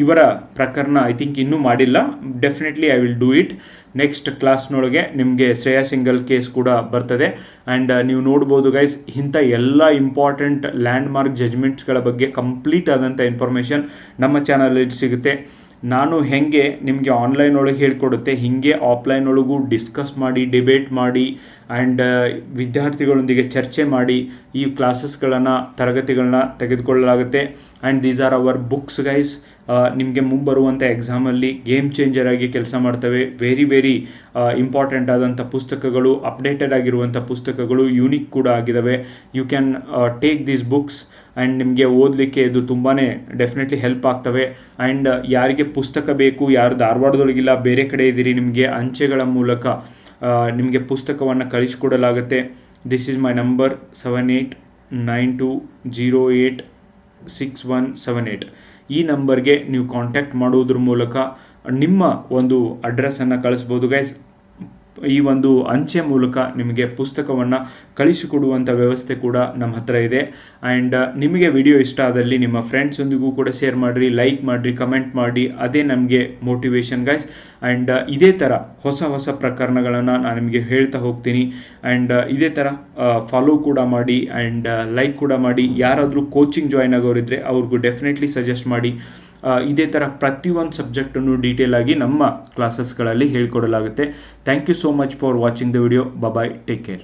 ಇವರ ಪ್ರಕರಣ ಐ ಥಿಂಕ್ ಇನ್ನೂ ಮಾಡಿಲ್ಲ. Definitely I will do it. Next ಕ್ಲಾಸ್ನೊಳಗೆ ನಿಮಗೆ ಶ್ರೇಯಾ ಸಿಂಗಲ್ ಕೇಸ್ ಕೂಡ ಬರ್ತದೆ. ಆ್ಯಂಡ್ ನೀವು ನೋಡ್ಬೋದು ಗೈಸ್, ಇಂಥ ಎಲ್ಲ ಇಂಪಾರ್ಟೆಂಟ್ ಲ್ಯಾಂಡ್ಮಾರ್ಕ್ ಜಡ್ಜ್ಮೆಂಟ್ಸ್ಗಳ ಬಗ್ಗೆ ಕಂಪ್ಲೀಟ್ ಆದಂಥ ಇನ್ಫಾರ್ಮೇಷನ್ ನಮ್ಮ ಚಾನಲಲ್ಲಿ ಸಿಗುತ್ತೆ. ನಾನು ಹೇಗೆ ನಿಮಗೆ ಆನ್ಲೈನ್ ಒಳಗೆ ಹೇಳ್ಕೊಡುತ್ತೆ ಹೀಗೆ ಆಫ್ಲೈನ್ ಒಳಗೂ ಡಿಸ್ಕಸ್ ಮಾಡಿ, ಡಿಬೇಟ್ ಮಾಡಿ ಆ್ಯಂಡ್ ವಿದ್ಯಾರ್ಥಿಗಳೊಂದಿಗೆ ಚರ್ಚೆ ಮಾಡಿ ಈ ಕ್ಲಾಸಸ್ಗಳನ್ನು, ತರಗತಿಗಳನ್ನ ತೆಗೆದುಕೊಳ್ಳಲಾಗುತ್ತೆ. And these are our books guys. ನಿಮಗೆ ಮುಂಬರುವಂಥ ಎಕ್ಸಾಮಲ್ಲಿ ಗೇಮ್ ಚೇಂಜರ್ ಆಗಿ ಕೆಲಸ ಮಾಡ್ತವೆ. ವೆರಿ ವೆರಿ ಇಂಪಾರ್ಟೆಂಟ್ ಆದಂಥ ಪುಸ್ತಕಗಳು, ಅಪ್ಡೇಟೆಡ್ ಆಗಿರುವಂಥ ಪುಸ್ತಕಗಳು, ಯೂನಿಕ್ ಕೂಡ ಆಗಿದ್ದಾವೆ. You can take these books and ನಿಮಗೆ ಓದಲಿಕ್ಕೆ ಇದು ತುಂಬಾ ಡೆಫಿನೆಟ್ಲಿ ಹೆಲ್ಪ್ ಆಗ್ತವೆ. ಆ್ಯಂಡ್ ಯಾರಿಗೆ ಪುಸ್ತಕ ಬೇಕು, ಯಾರು ಧಾರವಾಡದೊಳಗಿಲ್ಲ, ಬೇರೆ ಕಡೆ ಇದ್ದೀರಿ, ನಿಮಗೆ ಅಂಚೆಗಳ ಮೂಲಕ ನಿಮಗೆ ಪುಸ್ತಕವನ್ನು ಕಳಿಸಿಕೊಡಲಾಗುತ್ತೆ. This is my number 7892086178. ಈ ನಂಬರ್ಗೆ ನೀವು ಕಾಂಟ್ಯಾಕ್ಟ್ ಮಾಡೋದ್ರ ಮೂಲಕ ನಿಮ್ಮ ಒಂದು ಅಡ್ರೆಸ್ಸನ್ನು ಕಳಿಸ್ಬೋದು ಗೈಸ್. ಈ ಒಂದು ಅಂಚೆ ಮೂಲಕ ನಿಮಗೆ ಪುಸ್ತಕವನ್ನು ಕಳಿಸಿಕೊಡುವಂಥ ವ್ಯವಸ್ಥೆ ಕೂಡ ನಮ್ಮ ಹತ್ರ ಇದೆ. ಆ್ಯಂಡ್ ನಿಮಗೆ ವಿಡಿಯೋ ಇಷ್ಟ ಆದಲ್ಲಿ ನಿಮ್ಮ ಫ್ರೆಂಡ್ಸೊಂದಿಗೂ ಕೂಡ ಶೇರ್ ಮಾಡಿರಿ, ಲೈಕ್ ಮಾಡಿರಿ, ಕಮೆಂಟ್ ಮಾಡಿ. ಅದೇ ನಮಗೆ ಮೋಟಿವೇಶನ್ ಗೈಸ್. ಆ್ಯಂಡ್ ಇದೇ ಥರ ಹೊಸ ಹೊಸ ಪ್ರಕರಣಗಳನ್ನು ನಾನು ನಿಮಗೆ ಹೇಳ್ತಾ ಹೋಗ್ತೀನಿ. ಆ್ಯಂಡ್ ಇದೇ ಥರ ಫಾಲೋ ಕೂಡ ಮಾಡಿ ಆ್ಯಂಡ್ ಲೈಕ್ ಕೂಡ ಮಾಡಿ. ಯಾರಾದರೂ ಕೋಚಿಂಗ್ ಜಾಯ್ನ್ ಆಗೋರಿದ್ದರೆ ಅವ್ರಿಗೂ ಡೆಫಿನೆಟ್ಲಿ ಸಜೆಸ್ಟ್ ಮಾಡಿ. ಇದೇ ಥರ ಪ್ರತಿಯೊಂದು ಸಬ್ಜೆಕ್ಟನ್ನು ಡೀಟೇಲ್ ಆಗಿ ನಮ್ಮ ಕ್ಲಾಸಸ್ಗಳಲ್ಲಿ ಹೇಳ್ಕೊಡಲಾಗುತ್ತೆ. Thank you so much for watching the video. Bye, take care.